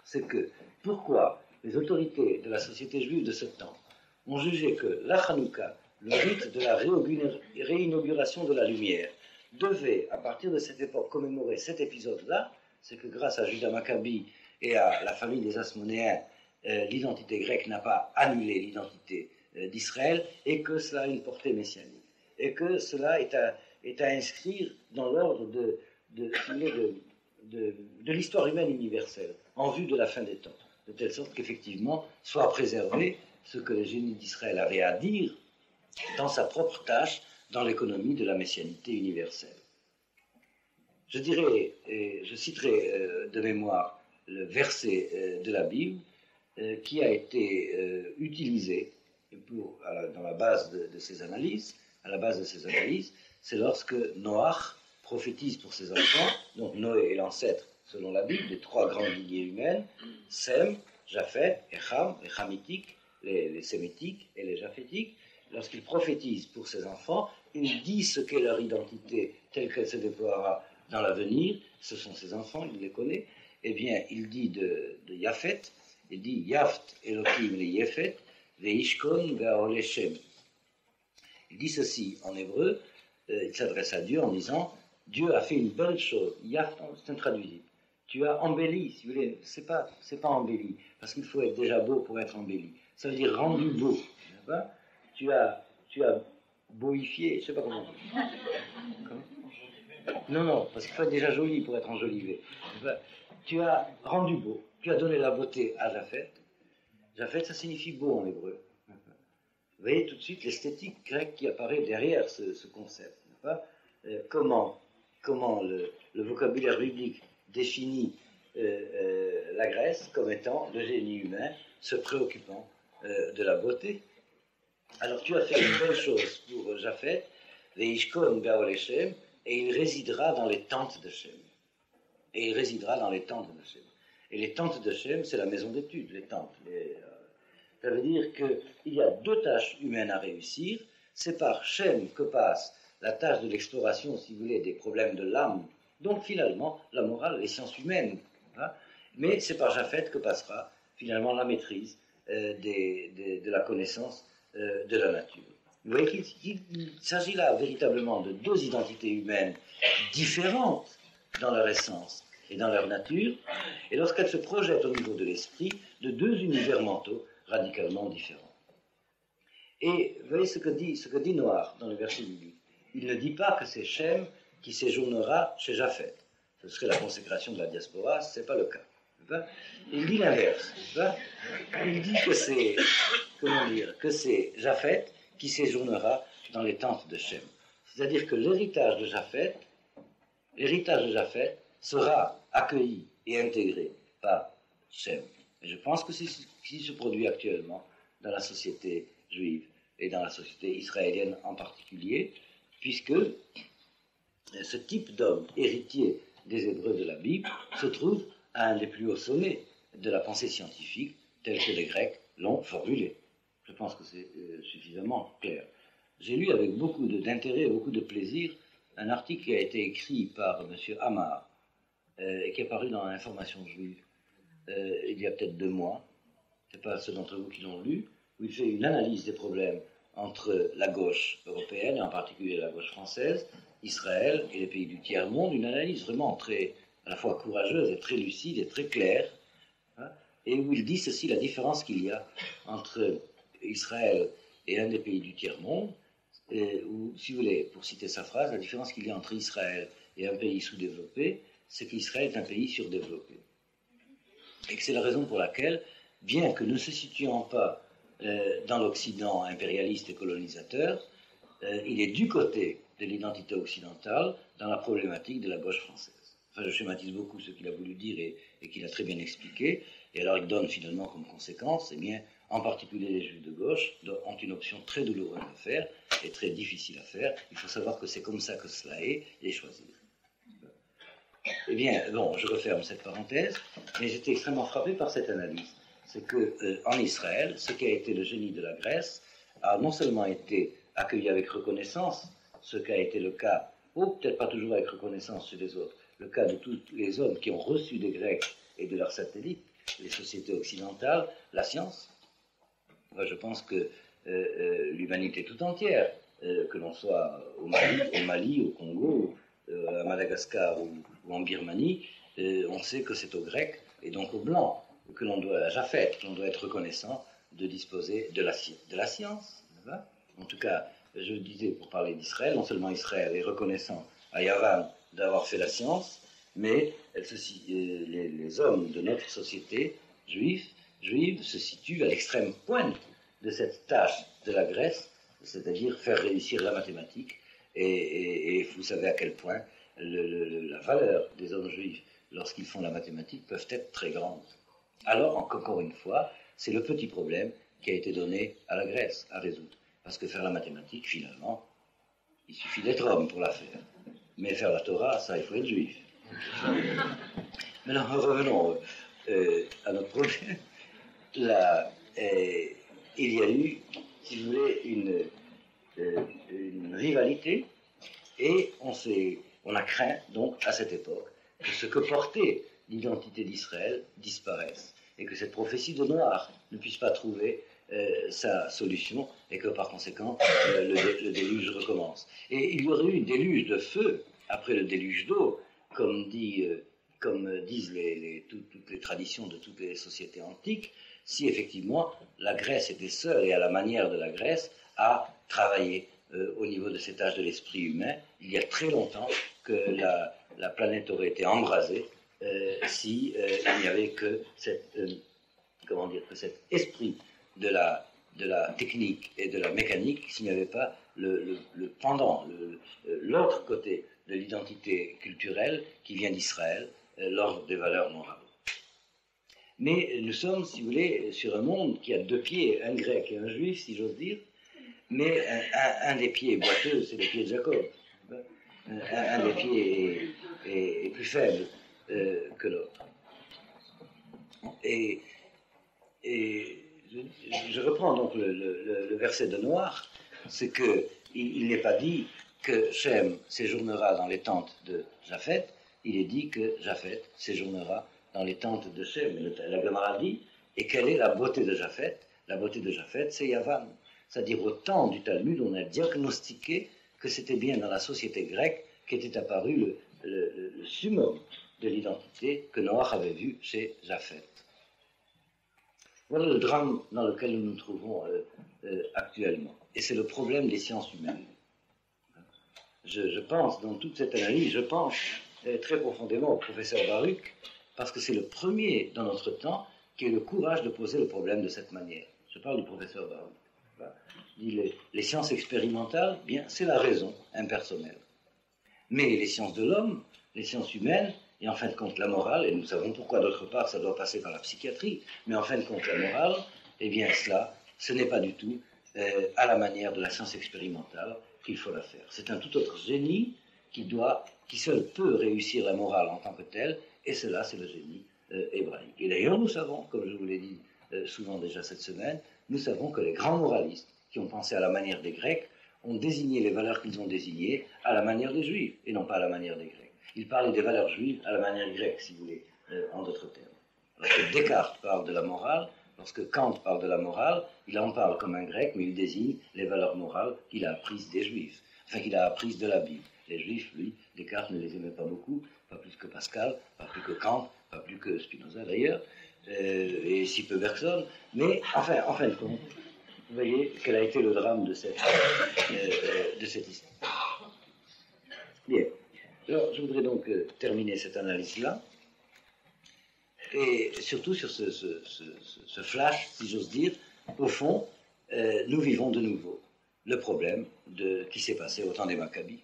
S1: C'est que, pourquoi les autorités de la société juive de ce temps ont jugé que la Hanouka, le rite de la réinauguration de la lumière, devait, à partir de cette époque, commémorer cet épisode-là, c'est que grâce à Judas Maccabi et à la famille des Asmonéens, l'identité grecque n'a pas annulé l'identité d'Israël, et que cela a une portée messianique, et que cela est à inscrire dans l'ordre de l'histoire humaine universelle, en vue de la fin des temps, de telle sorte qu'effectivement soit préservé ce que le génie d'Israël avait à dire dans sa propre tâche, dans l'économie de la messianité universelle. Je dirais, et je citerai de mémoire le verset de la Bible qui a été utilisé dans la base de ces analyses. À la base de ces analyses, c'est lorsque Noach prophétise pour ses enfants, donc Noé est l'ancêtre, selon la Bible, des trois grandes lignées humaines, Sem, Japheth et Ham, les Hamitique, les Sémitiques et les Japhétiques. Lorsqu'il prophétise pour ses enfants, il dit ce qu'est leur identité telle qu'elle se déploiera dans l'avenir, ce sont ses enfants, il les connaît. Eh bien, il dit de Japheth, il dit Yaft Elohim le Yefet, Veishkon Ve'oleshem. Il dit ceci en hébreu, il s'adresse à Dieu en disant, Dieu a fait une belle chose, c'est intraduisible. Tu as embelli, si vous voulez, c'est pas embelli, parce qu'il faut être déjà beau pour être embelli. Ça veut dire rendu beau. Tu as boifié, je sais pas comment on dit. Non, parce qu'il faut être déjà joli pour être enjolivé. Tu as rendu beau, tu as donné la beauté à Japhet. Japhet, ça signifie beau en hébreu. Vous voyez tout de suite l'esthétique grecque qui apparaît derrière ce concept. Comment le vocabulaire biblique définit la Grèce comme étant le génie humain se préoccupant de la beauté. Alors tu as fait une belle chose pour Japhet, Veishkon Be'ol Shem, et il résidera dans les tentes de Shem. Et il résidera dans les tentes de Shem. Et les tentes de Shem, c'est la maison d'études, les tentes. Ça veut dire qu'il y a deux tâches humaines à réussir. C'est par Shem que passe la tâche de l'exploration, si vous voulez, des problèmes de l'âme, donc finalement la morale, les sciences humaines. Mais c'est par Japhet que passera finalement la maîtrise de la connaissance de la nature. Vous voyez qu'il s'agit là véritablement de deux identités humaines différentes dans leur essence et dans leur nature, et lorsqu'elles se projettent au niveau de l'esprit, de deux univers mentaux radicalement différents. Et vous voyez ce que dit Noir dans le verset biblique. Il ne dit pas que c'est Shem qui séjournera chez Japhet. Ce serait la consécration de la diaspora, ce n'est pas le cas. Il dit l'inverse. Il dit que c'est Japhet qui séjournera dans les tentes de Shem. C'est-à-dire que l'héritage de Japhet sera accueilli et intégré par Shem. Et je pense que c'est ce qui se produit actuellement dans la société juive et dans la société israélienne en particulier, puisque ce type d'homme héritier des Hébreux de la Bible se trouve à un des plus hauts sommets de la pensée scientifique telle que les Grecs l'ont formulée. Je pense que c'est suffisamment clair. J'ai lu avec beaucoup d'intérêt et beaucoup de plaisir un article qui a été écrit par M. Hamar et qui est paru dans l'Information juive il y a peut-être 2 mois. Ce n'est pas ceux d'entre vous qui l'ont lu, où il fait une analyse des problèmes entre la gauche européenne, et en particulier la gauche française, Israël et les pays du tiers-monde, une analyse vraiment très, à la fois courageuse et très lucide et très claire, et où il dit ceci, la différence qu'il y a entre Israël et un des pays du tiers-monde, ou, si vous voulez, pour citer sa phrase, la différence qu'il y a entre Israël et un pays sous-développé, c'est qu'Israël est un pays surdéveloppé. Et que c'est la raison pour laquelle, bien que ne se situant pas dans l'Occident impérialiste et colonisateur, il est du côté de l'identité occidentale dans la problématique de la gauche française. Enfin, je schématise beaucoup ce qu'il a voulu dire et qu'il a très bien expliqué. Et alors, il donne finalement comme conséquence, eh bien, en particulier les juifs de gauche ont une option très douloureuse à faire et très difficile à faire. Il faut savoir que c'est comme ça que cela est et choisir. Eh bien, bon, je referme cette parenthèse, mais j'étais extrêmement frappé par cette analyse. C'est qu'en Israël, ce qui a été le génie de la Grèce a non seulement été accueilli avec reconnaissance, ce qu'a été le cas, ou peut-être pas toujours avec reconnaissance chez les autres, le cas de tous les hommes qui ont reçu des Grecs et de leurs satellites, les sociétés occidentales, la science. Moi, je pense que l'humanité tout entière, que l'on soit au Mali, au Congo, à Madagascar ou en Birmanie, on sait que c'est aux Grecs et donc aux Blancs que l'on doit, à Japhet, que l'on doit être reconnaissant de disposer de la science. En tout cas, je disais, pour parler d'Israël, non seulement Israël est reconnaissant à Yavan d'avoir fait la science, mais les hommes de notre société juive se situent à l'extrême pointe de cette tâche de la Grèce, c'est-à-dire faire réussir la mathématique. Et vous savez à quel point la valeur des hommes juifs lorsqu'ils font la mathématique peuvent être très grandes. Alors, encore une fois, c'est le petit problème qui a été donné à la Grèce à résoudre. Parce que faire la mathématique, finalement, il suffit d'être homme pour la faire. Mais faire la Torah, ça, il faut être juif. Maintenant, revenons à notre problème. Là, il y a eu, si vous voulez, une rivalité, et on a craint, donc, à cette époque, que ce que portait l'identité d'Israël disparaisse, et que cette prophétie de Noir ne puisse pas trouver sa solution et que par conséquent le déluge recommence. Et il y aurait eu un déluge de feu après le déluge d'eau, comme disent toutes les traditions de toutes les sociétés antiques, si effectivement la Grèce était seule et à la manière de la Grèce à travailler au niveau de cet âge de l'esprit humain. Il y a très longtemps que la planète aurait été embrasée si il n'y avait que cet esprit de la technique et de la mécanique, s'il n'y avait pas le pendant, l'autre côté de l'identité culturelle qui vient d'Israël, l'ordre des valeurs morales. Mais nous sommes, si vous voulez, sur un monde qui a deux pieds, un grec et un juif, si j'ose dire, mais un des pieds boiteux, c'est le pied de Jacob. Un des pieds est plus faible que l'autre. Et je reprends donc le verset de Noach, c'est qu'il n'est pas dit que Shem séjournera dans les tentes de Japheth, il est dit que Japheth séjournera dans les tentes de Shem. La Gemara dit, et quelle est la beauté de Japheth? La beauté de Japheth, c'est Yavan. C'est-à-dire au temps du Talmud, on a diagnostiqué que c'était bien dans la société grecque qu'était apparu le summum de l'identité que Noach avait vu chez Japheth. Voilà le drame dans lequel nous nous trouvons actuellement. Et c'est le problème des sciences humaines. Je pense, dans toute cette analyse, je pense très profondément au professeur Baruch, parce que c'est le premier dans notre temps qui a eu le courage de poser le problème de cette manière. Je parle du professeur Baruch. Il dit les sciences expérimentales, bien, c'est la raison impersonnelle. Mais les sciences de l'homme, les sciences humaines, et en fin de compte la morale, et nous savons pourquoi d'autre part ça doit passer par la psychiatrie, mais en fin de compte la morale, eh bien cela, ce n'est pas du tout à la manière de la science expérimentale qu'il faut la faire. C'est un tout autre génie qui seul peut réussir la morale en tant que telle, et cela c'est le génie hébraïque. Et d'ailleurs nous savons, comme je vous l'ai dit souvent déjà cette semaine, nous savons que les grands moralistes qui ont pensé à la manière des Grecs ont désigné les valeurs qu'ils ont désignées à la manière des Juifs, et non pas à la manière des Grecs. Ils parlaient des valeurs juives à la manière grecque, si vous voulez, en d'autres termes. Lorsque Descartes parle de la morale, lorsque Kant parle de la morale, il en parle comme un grec, mais il désigne les valeurs morales qu'il a apprises des Juifs, enfin qu'il a apprises de la Bible. Les Juifs, lui, Descartes ne les aimait pas beaucoup, pas plus que Pascal, pas plus que Kant, pas plus que Spinoza d'ailleurs, et si peu Bergson, mais enfin, en fin de compte, vous voyez quel a été le drame de cette histoire. Bien. Alors, je voudrais donc terminer cette analyse-là, et surtout sur ce flash, si j'ose dire. Au fond, nous vivons de nouveau le problème qui s'est passé au temps des Maccabis.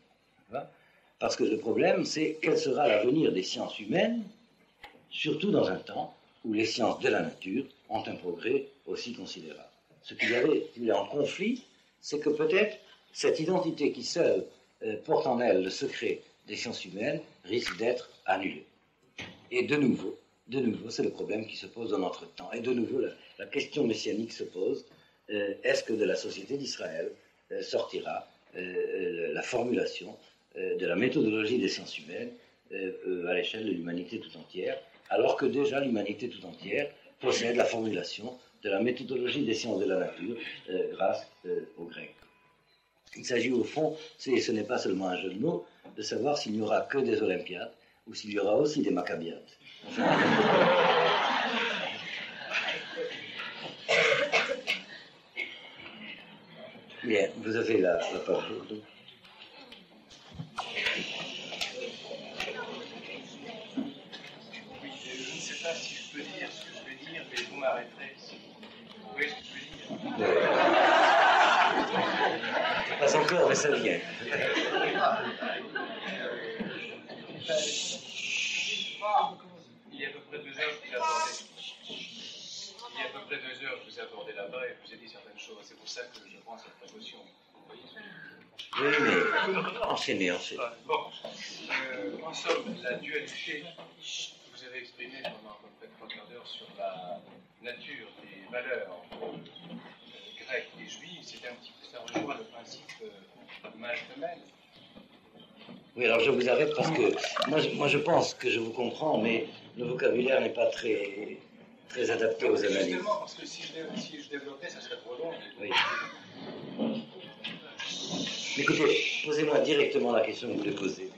S1: Parce que le problème, c'est quel sera l'avenir des sciences humaines, surtout dans un temps où les sciences de la nature ont un progrès aussi considérable. Ce qu'il y avait en conflit, c'est que peut-être cette identité qui seule porte en elle le secret des sciences humaines risque d'être annulée. Et de nouveau, c'est le problème qui se pose dans notre temps. Et de nouveau, la question messianique se pose, est-ce que de la société d'Israël sortira la formulation de la méthodologie des sciences humaines à l'échelle de l'humanité tout entière, alors que déjà l'humanité tout entière possède la formulation de la méthodologie des sciences de la nature grâce aux Grecs. Il s'agit au fond, ce n'est pas seulement un jeu de mots, de savoir s'il n'y aura que des Olympiades ou s'il y aura aussi des Maccabiades. Enfin, bien, vous avez la parole. Donc.
S2: Je ne sais pas si je peux dire ce que je vais dire, mais vous m'arrêterez. Vous voyez ce que je veux dire?
S1: Pas encore, mais ça vient.
S2: Il y a à peu près 2 heures, je vous ai abordé. Il y a à peu près 2 heures, je vous ai abordé là-bas et je vous ai dit certaines choses. C'est pour ça que je prends cette précaution. Vous voyez ce que je veux dire?
S1: Oui, mais enchaînez.
S2: Bon, en somme, la dualité que vous avez exprimée pendant à peu près 3 quarts d'heure sur la nature des valeurs grecques et juives, c'était un petit peu, ça rejoint le principe mâle-femelle.
S1: Oui, alors je vous arrête parce que moi je pense que je vous comprends, mais le vocabulaire n'est pas très très adapté aux analyses.
S2: Justement, parce que si je développais, ça serait trop long.
S1: Oui. Écoutez, posez-moi directement la question que vous voulez poser.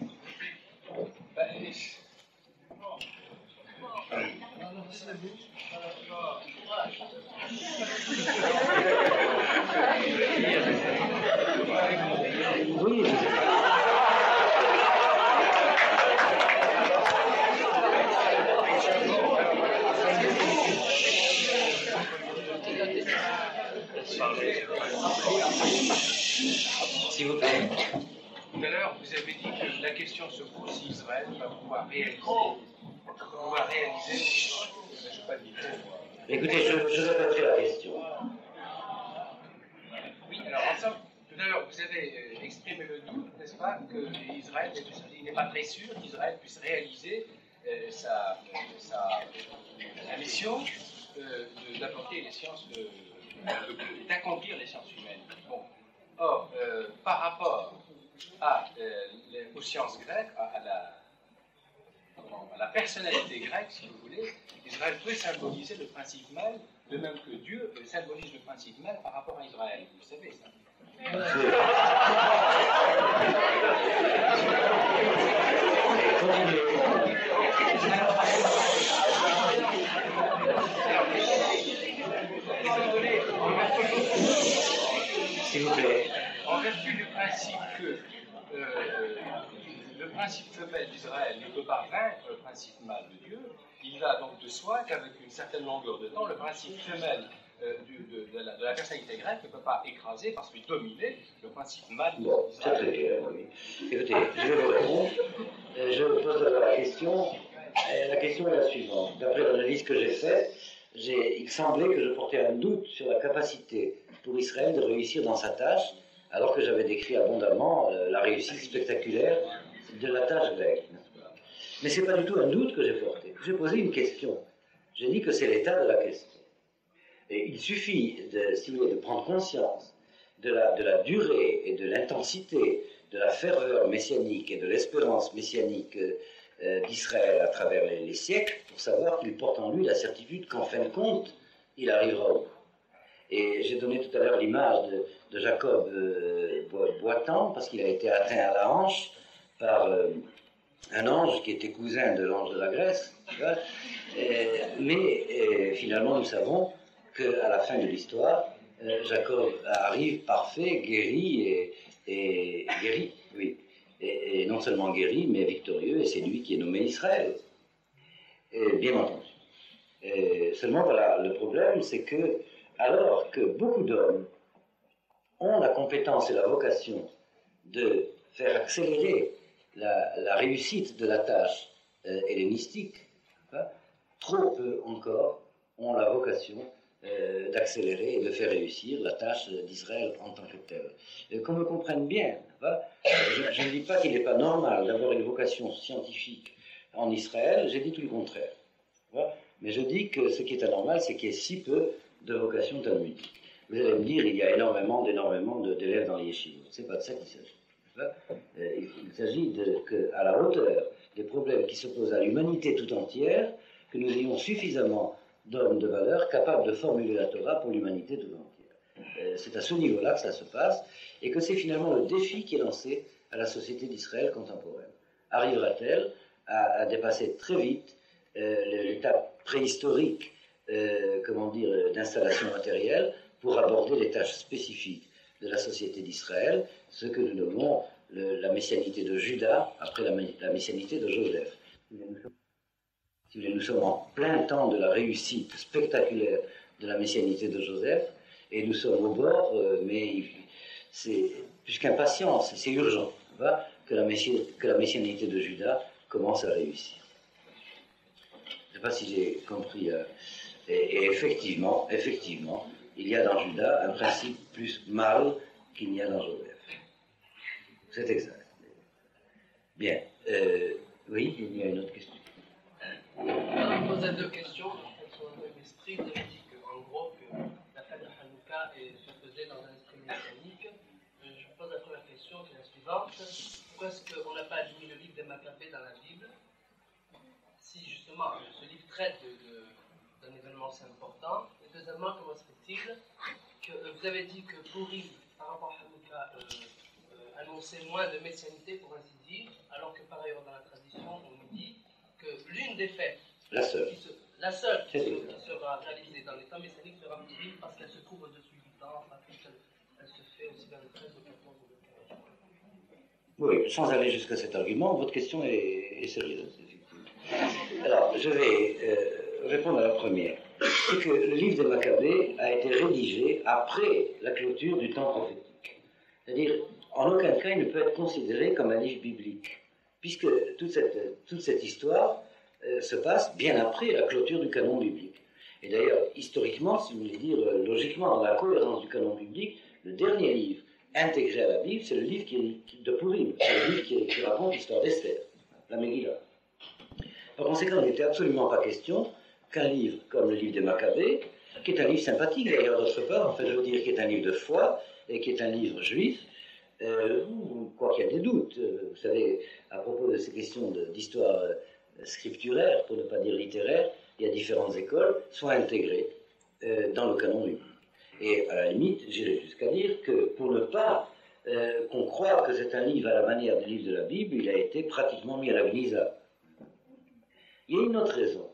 S1: Oui, s'il vous plaît.
S2: Tout à l'heure, vous avez dit que la question se pose si Israël va pouvoir réaliser. Je n'ai pas dit.
S1: Écoutez, je répéterai la question.
S2: Oui, alors ensemble, tout à l'heure, vous avez exprimé le doute, n'est-ce pas, que Israël, il n'est pas très sûr qu'Israël puisse réaliser sa mission d'apporter les sciences, d'accomplir les sciences humaines. Bon. Or, par rapport aux sciences grecques, à la personnalité grecque, si vous voulez, Israël peut symboliser le principe même, de même que Dieu symbolise le principe même par rapport à Israël. Vous savez ça.
S1: S'il vous plaît.
S2: En vertu du principe que le principe femelle d'Israël ne peut pas vaincre le principe mâle de Dieu, il va donc de soi qu'avec une certaine longueur de temps, le principe femelle de la personnalité grecque ne peut pas écraser, parce qu'il dominer le principe mâle d'Israël.
S1: Bon, c'est très clair, oui. Écoutez, je vais vous répondre. Je pose la question. La question est la suivante. D'après l'analyse que j'ai faite, il semblait que je portais un doute sur la capacité pour Israël de réussir dans sa tâche, alors que j'avais décrit abondamment la réussite spectaculaire de la tâche grecque. Mais ce n'est pas du tout un doute que j'ai porté. J'ai posé une question. J'ai dit que c'est l'état de la question. Et il suffit, si vous voulez, de prendre conscience de la durée et de l'intensité de la ferveur messianique et de l'espérance messianique d'Israël à travers les siècles pour savoir qu'il porte en lui la certitude qu'en fin de compte, il arrivera au bout. Et j'ai donné tout à l'heure l'image de Jacob boitant, parce qu'il a été atteint à la hanche par un ange qui était cousin de l'ange de la Grèce. Mais finalement, nous savons qu'à la fin de l'histoire, Jacob arrive parfait, guéri et guéri, oui. Et non seulement guéri, mais victorieux, et c'est lui qui est nommé Israël. Bien entendu. Seulement, voilà, le problème, c'est que, alors que beaucoup d'hommes ont la compétence et la vocation de faire accélérer la réussite de la tâche hellénistique, trop peu encore ont la vocation d'accélérer et de faire réussir la tâche d'Israël en tant que telle. Qu'on me comprenne bien, je ne dis pas qu'il n'est pas normal d'avoir une vocation scientifique en Israël, j'ai dit tout le contraire. Mais je dis que ce qui est anormal, c'est qu'il y ait si peu de vocation talmudique. Vous allez me dire, il y a énormément d'élèves dans les yeshivot. Ce n'est pas de ça qu'il s'agit. Il s'agit qu'à la hauteur des problèmes qui se posent à l'humanité tout entière, que nous ayons suffisamment d'hommes de valeur capables de formuler la Torah pour l'humanité tout entière. C'est à ce niveau-là que ça se passe, et que c'est finalement le défi qui est lancé à la société d'Israël contemporaine. Arrivera-t-elle à dépasser très vite l'étape préhistorique d'installation matérielle pour aborder les tâches spécifiques de la société d'Israël, ce que nous nommons la messianité de Judas après la messianité de Joseph. Si nous sommes en plein temps de la réussite spectaculaire de la messianité de Joseph, et nous sommes au bord, mais c'est plus qu'impatience, c'est urgent, que la messianité de Judas commence à réussir. Je ne sais pas si j'ai compris. Et effectivement, il y a dans Judas un principe plus mal qu'il n'y a dans Joseph. C'est exact. Bien. Oui, il y a une autre question.
S3: Je vais poser deux questions. Elles sont dans l'esprit. Vous avez dit qu'en gros, que la fête de Hanouka se faisait dans un esprit messianique. Je pose la première question qui est la suivante. Pourquoi est-ce qu'on n'a pas admis le livre des Maccabées dans la Bible, si justement ce livre traite d'un événement semble-t-il, que vous avez dit que Pourim, par rapport à Hanouka, annonçait moins de messianité, pour ainsi dire, alors que par ailleurs dans la tradition, on nous dit que l'une des fêtes, la seule qui sera réalisée dans les temps messianiques sera Pourim parce qu'elle se trouve au-dessus du temps, parce qu'elle se fait aussi dans le 13, le 14 ou le 15.
S1: Oui, sans aller jusqu'à cet argument, votre question est sérieuse, effectivement. Alors, je vais répondre à la première. C'est que le livre des Maccabées a été rédigé après la clôture du temps prophétique. C'est-à-dire, en aucun cas, il ne peut être considéré comme un livre biblique, puisque toute cette histoire se passe bien après la clôture du canon biblique. Et d'ailleurs, historiquement, si vous voulez dire logiquement, dans la cohérence du canon biblique, le dernier livre intégré à la Bible, c'est le livre de Pourim, c'est le livre qui raconte l'histoire d'Esther, la Megillah. Par conséquent, il n'était absolument pas question qu'un livre comme le livre des Maccabées, qui est un livre sympathique d'ailleurs d'autre part, en fait je veux dire qui est un livre de foi, et qui est un livre juif, quoi qu'il y ait des doutes, vous savez, à propos de ces questions d'histoire scripturaire, pour ne pas dire littéraire, il y a différentes écoles, soient intégrées dans le canon biblique. Et à la limite, j'irais jusqu'à dire que pour ne pas qu'on croie que c'est un livre à la manière du livre de la Bible, il a été pratiquement mis à la gnisa. Il y a une autre raison.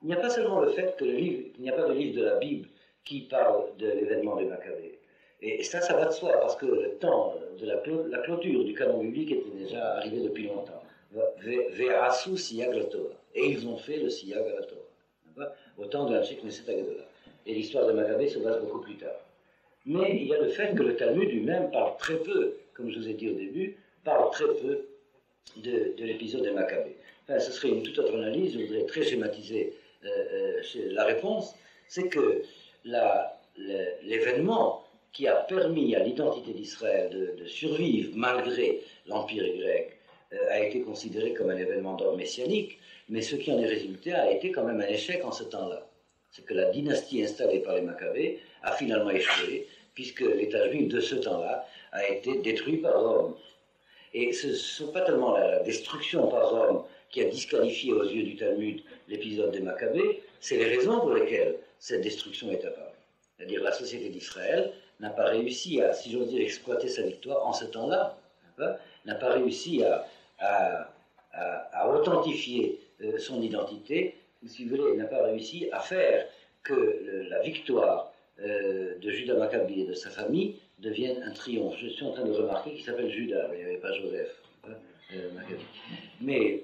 S1: Il n'y a pas seulement le fait qu'il n'y a pas de livre de la Bible qui parle de l'événement des Maccabées. Et ça va de soi, parce que le temps de la clôture du canon biblique était déjà arrivé depuis longtemps. Ve'asu siyag la Torah. Et ils ont fait le siyag à la Torah. Au temps de l'Anshik Neset Agadola. Et l'histoire des Maccabées se base beaucoup plus tard. Mais il y a le fait que le Talmud lui-même parle très peu, comme je vous ai dit au début, parle très peu de l'épisode des Maccabées. Enfin, ce serait une toute autre analyse, je voudrais très schématiser la réponse, c'est que l'événement qui a permis à l'identité d'Israël de survivre malgré l'Empire grec a été considéré comme un événement d'ordre messianique, mais ce qui en est résulté a été quand même un échec en ce temps-là. C'est que la dynastie installée par les Maccabées a finalement échoué, puisque l'État juif de ce temps-là a été détruit par Rome. Et ce n'est pas tellement la destruction par Rome qui a disqualifié aux yeux du Talmud l'épisode des Maccabées, c'est les raisons pour lesquelles cette destruction est apparue. C'est-à-dire la société d'Israël n'a pas réussi à, si j'ose dire, exploiter sa victoire en ce temps-là, n'a pas réussi à authentifier son identité, ou si vous voulez, n'a pas réussi à faire que la victoire de Judas Maccabi et de sa famille devienne un triomphe. Je suis en train de remarquer qu'il s'appelle Judas, mais il n'y avait pas Joseph Maccabi. Mais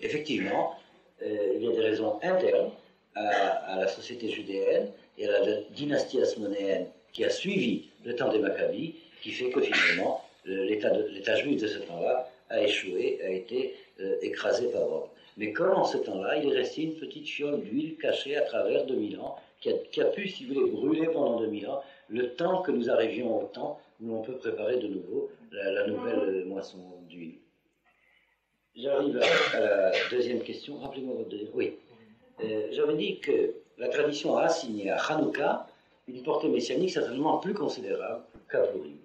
S1: effectivement, il y a des raisons internes à la société judéenne et à la dynastie asmonéenne qui a suivi le temps des Maccabis, qui fait que finalement l'État juif de ce temps-là a échoué, a été écrasé par Rome. Mais comme en ce temps-là, il est resté une petite fiole d'huile cachée à travers 2000 ans, qui a pu, si vous voulez, brûler pendant 2000 ans, le temps que nous arrivions au temps où on peut préparer de nouveau la nouvelle moisson d'huile. J'arrive à la deuxième question. Rappelez-moi votre deuxième. Oui. J'avais dit que la tradition a assigné à Hanouka une portée messianique certainement plus considérable qu'à Pourim.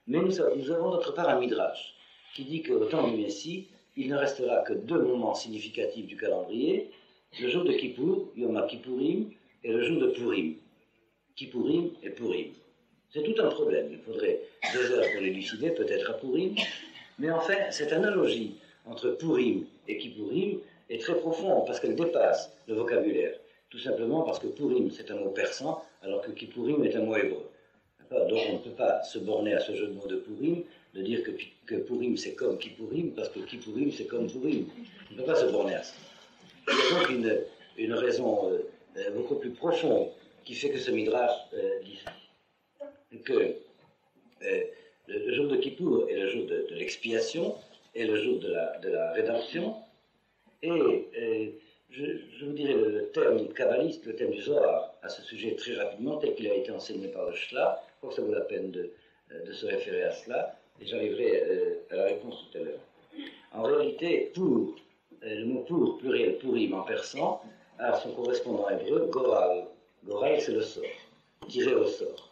S1: Mais nous avons d'autre part un midrash qui dit qu'au temps du Messie, il ne restera que deux moments significatifs du calendrier, le jour de Kippour, Yom Kippourim, et le jour de Pourim. Kippourim et Pourim. C'est tout un problème. Il faudrait 2 heures pour l'élucider, peut-être à Pourim. Mais enfin, cette analogie entre Pourim et Kippourim est très profonde parce qu'elle dépasse le vocabulaire. Tout simplement parce que Pourim, c'est un mot persan, alors que Kippourim est un mot hébreu. Donc on ne peut pas se borner à ce jeu de mots de Pourim, de dire que Pourim c'est comme Kippourim, parce que Kippourim c'est comme Pourim. On ne peut pas se borner à ça. Il y a donc une raison beaucoup plus profonde qui fait que ce midrash dit que le jour de Kippour est le jour de l'expiation, est le jour de la rédemption, et je vous dirai le terme kabbaliste, le terme du Zohar, à ce sujet très rapidement, tel qu'il a été enseigné par le Shla. Je crois que ça vaut la peine de se référer à cela, et j'arriverai à la réponse tout à l'heure. En réalité, le mot pour, pluriel, pourim en persan, a son correspondant hébreu, goral. Goral, c'est le sort, tiré au sort.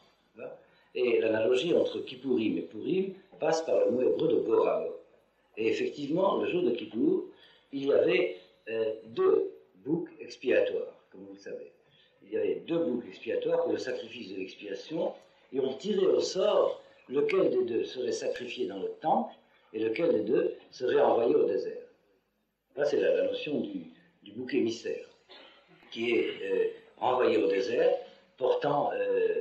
S1: Et l'analogie entre Kippourim et Pourim passe par le mot hébreu de goral. Et effectivement, le jour de Kippour, il y avait 2 boucs expiatoires, comme vous le savez. il y avait deux boucs expiatoires, le sacrifice de l'expiation, et on tirait au sort lequel des deux serait sacrifié dans le temple et lequel des deux serait envoyé au désert. Là, c'est la notion du bouc émissaire, qui est envoyé au désert, portant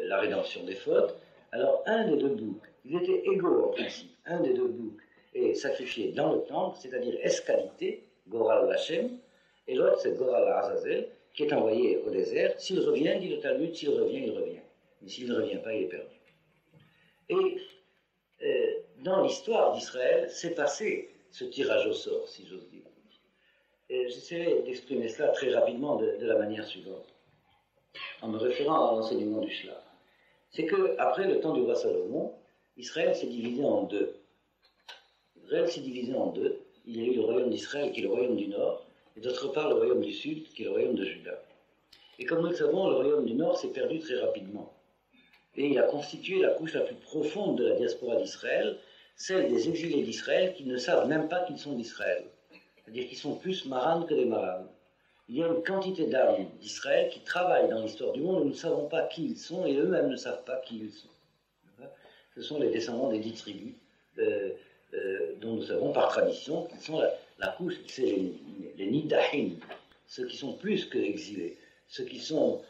S1: la rédemption des fautes. Alors, un des deux boucs, ils étaient égaux en principe. Un des deux boucs est sacrifié dans le temple, c'est-à-dire escalité, Goral Lachem, et l'autre, c'est Goral Azazel, qui est envoyé au désert. S'il revient, dit le Talmud, s'il revient, il revient. Mais s'il ne revient pas, il est perdu. Et dans l'histoire d'Israël, s'est passé ce tirage au sort, si j'ose dire. J'essaierai d'exprimer cela très rapidement de la manière suivante, en me référant à l'enseignement du Shlach. C'est qu'après le temps du roi Salomon, Israël s'est divisé en deux. Israël s'est divisé en deux. Il y a eu le royaume d'Israël, qui est le royaume du Nord, et d'autre part le royaume du Sud, qui est le royaume de Juda. Et comme nous le savons, le royaume du Nord s'est perdu très rapidement. Et il a constitué la couche la plus profonde de la diaspora d'Israël, celle des exilés d'Israël qui ne savent même pas qu'ils sont d'Israël. C'est-à-dire qu'ils sont plus marans que des marans. Il y a une quantité d'âmes d'Israël qui travaillent dans l'histoire du monde, nous ne savons pas qui ils sont, et eux-mêmes ne savent pas qui ils sont. Ce sont les descendants des 10 tribus, dont nous savons par tradition qu'ils sont la couche, c'est les Nidahim, ceux qui sont plus que exilés, ceux qui sont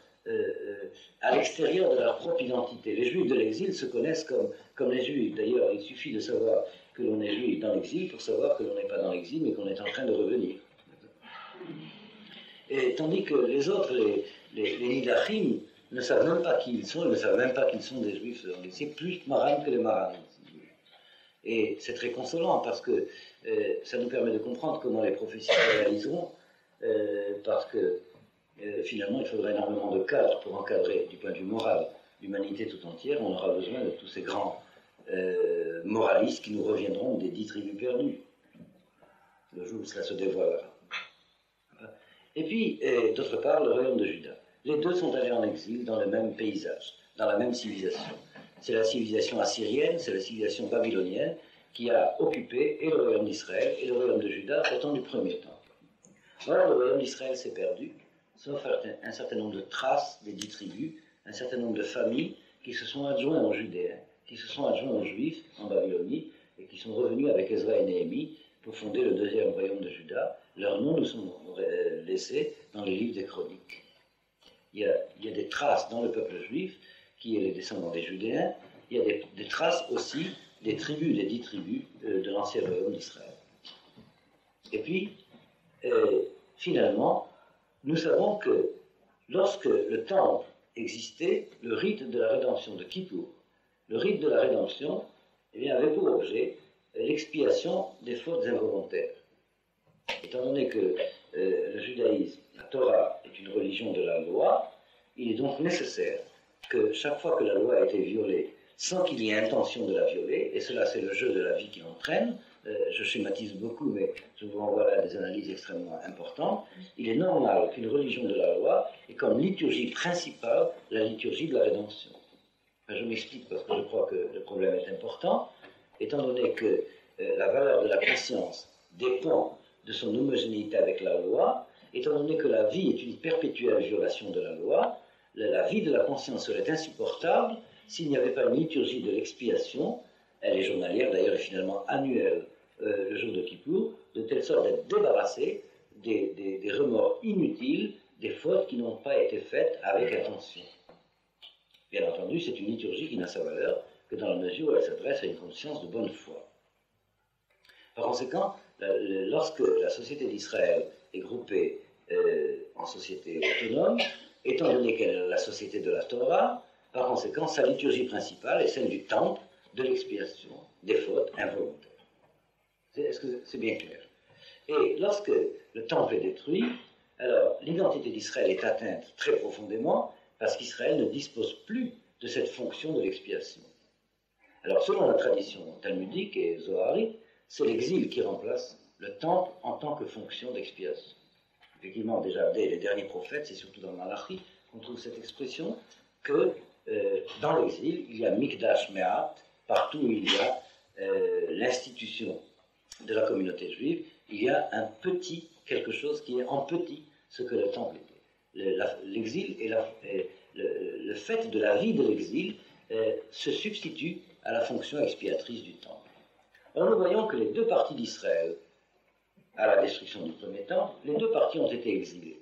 S1: à l'extérieur de leur propre identité. Les Juifs de l'exil se connaissent comme les Juifs. D'ailleurs, il suffit de savoir que l'on est Juif dans l'exil pour savoir que l'on n'est pas dans l'exil, mais qu'on est en train de revenir. Et tandis que les autres, les Nidachim, ne savent même pas qui ils sont, ils ne savent même pas qu'ils sont des Juifs. C'est plus marans que les marans. Et c'est très consolant parce que ça nous permet de comprendre comment les prophéties se réaliseront, parce que finalement il faudra énormément de cadres pour encadrer du point de vue moral l'humanité tout entière. On aura besoin de tous ces grands moralistes qui nous reviendront des 10 tribus perdues, le jour où cela se dévoilera. Et puis, d'autre part, le royaume de Juda. Les deux sont allés en exil dans le même paysage, dans la même civilisation. C'est la civilisation assyrienne, c'est la civilisation babylonienne qui a occupé et le royaume d'Israël et le royaume de Juda au temps du premier temps. Alors le royaume d'Israël s'est perdu, sauf un certain nombre de traces des 10 tribus, un certain nombre de familles qui se sont adjoints aux Judéens, qui se sont adjoints aux Juifs en Babylonie et qui sont revenus avec Ezra et Néhémie pour fonder le deuxième royaume de Juda. Leurs noms nous sont laissés dans les livres des chroniques. Il y a des traces dans le peuple juif qui est les descendants des Judéens. Il y a des traces aussi des tribus, des 10 tribus de l'ancien royaume d'Israël. Et puis, finalement, nous savons que lorsque le temple existait, le rite de la rédemption de Kippour, le rite de la rédemption, avait pour objet l'expiation des fautes involontaires. Étant donné que le judaïsme, la Torah, est une religion de la loi, il est donc nécessaire que chaque fois que la loi a été violée, sans qu'il y ait intention de la violer, et cela c'est le jeu de la vie qui l'entraîne, je schématise beaucoup, mais je vous renvoie à des analyses extrêmement importantes, il est normal qu'une religion de la loi ait comme liturgie principale la liturgie de la rédemption. Enfin, je m'explique parce que je crois que le problème est important, étant donné que la valeur de la conscience dépend de son homogénéité avec la loi, étant donné que la vie est une perpétuelle violation de la loi, la vie de la conscience serait insupportable s'il n'y avait pas une liturgie de l'expiation, elle est journalière d'ailleurs et finalement annuelle le jour de Kippour, de telle sorte d'être débarrassé des remords inutiles, des fautes qui n'ont pas été faites avec intention. Bien entendu, c'est une liturgie qui n'a sa valeur que dans la mesure où elle s'adresse à une conscience de bonne foi. Par conséquent, lorsque la société d'Israël est groupée en société autonome, étant donné qu'elle est la société de la Torah, par conséquent, sa liturgie principale est celle du temple, de l'expiation des fautes involontaires. Est-ce que c'est bien clair? Et lorsque le temple est détruit, alors l'identité d'Israël est atteinte très profondément parce qu'Israël ne dispose plus de cette fonction de l'expiation. Alors selon la tradition talmudique et zoharique, c'est l'exil qui remplace le temple en tant que fonction d'expiation. Effectivement, déjà dès les derniers prophètes, c'est surtout dans le Malachi qu'on trouve cette expression, que dans l'exil, il y a Mikdash Me'at, partout où il y a l'institution de la communauté juive, il y a un petit quelque chose qui est en petit ce que le temple était. l'exil et le fait de la vie de l'exil se substitue à la fonction expiatrice du temple. Alors nous voyons que les deux parties d'Israël, à la destruction du premier temple, les deux parties ont été exilées.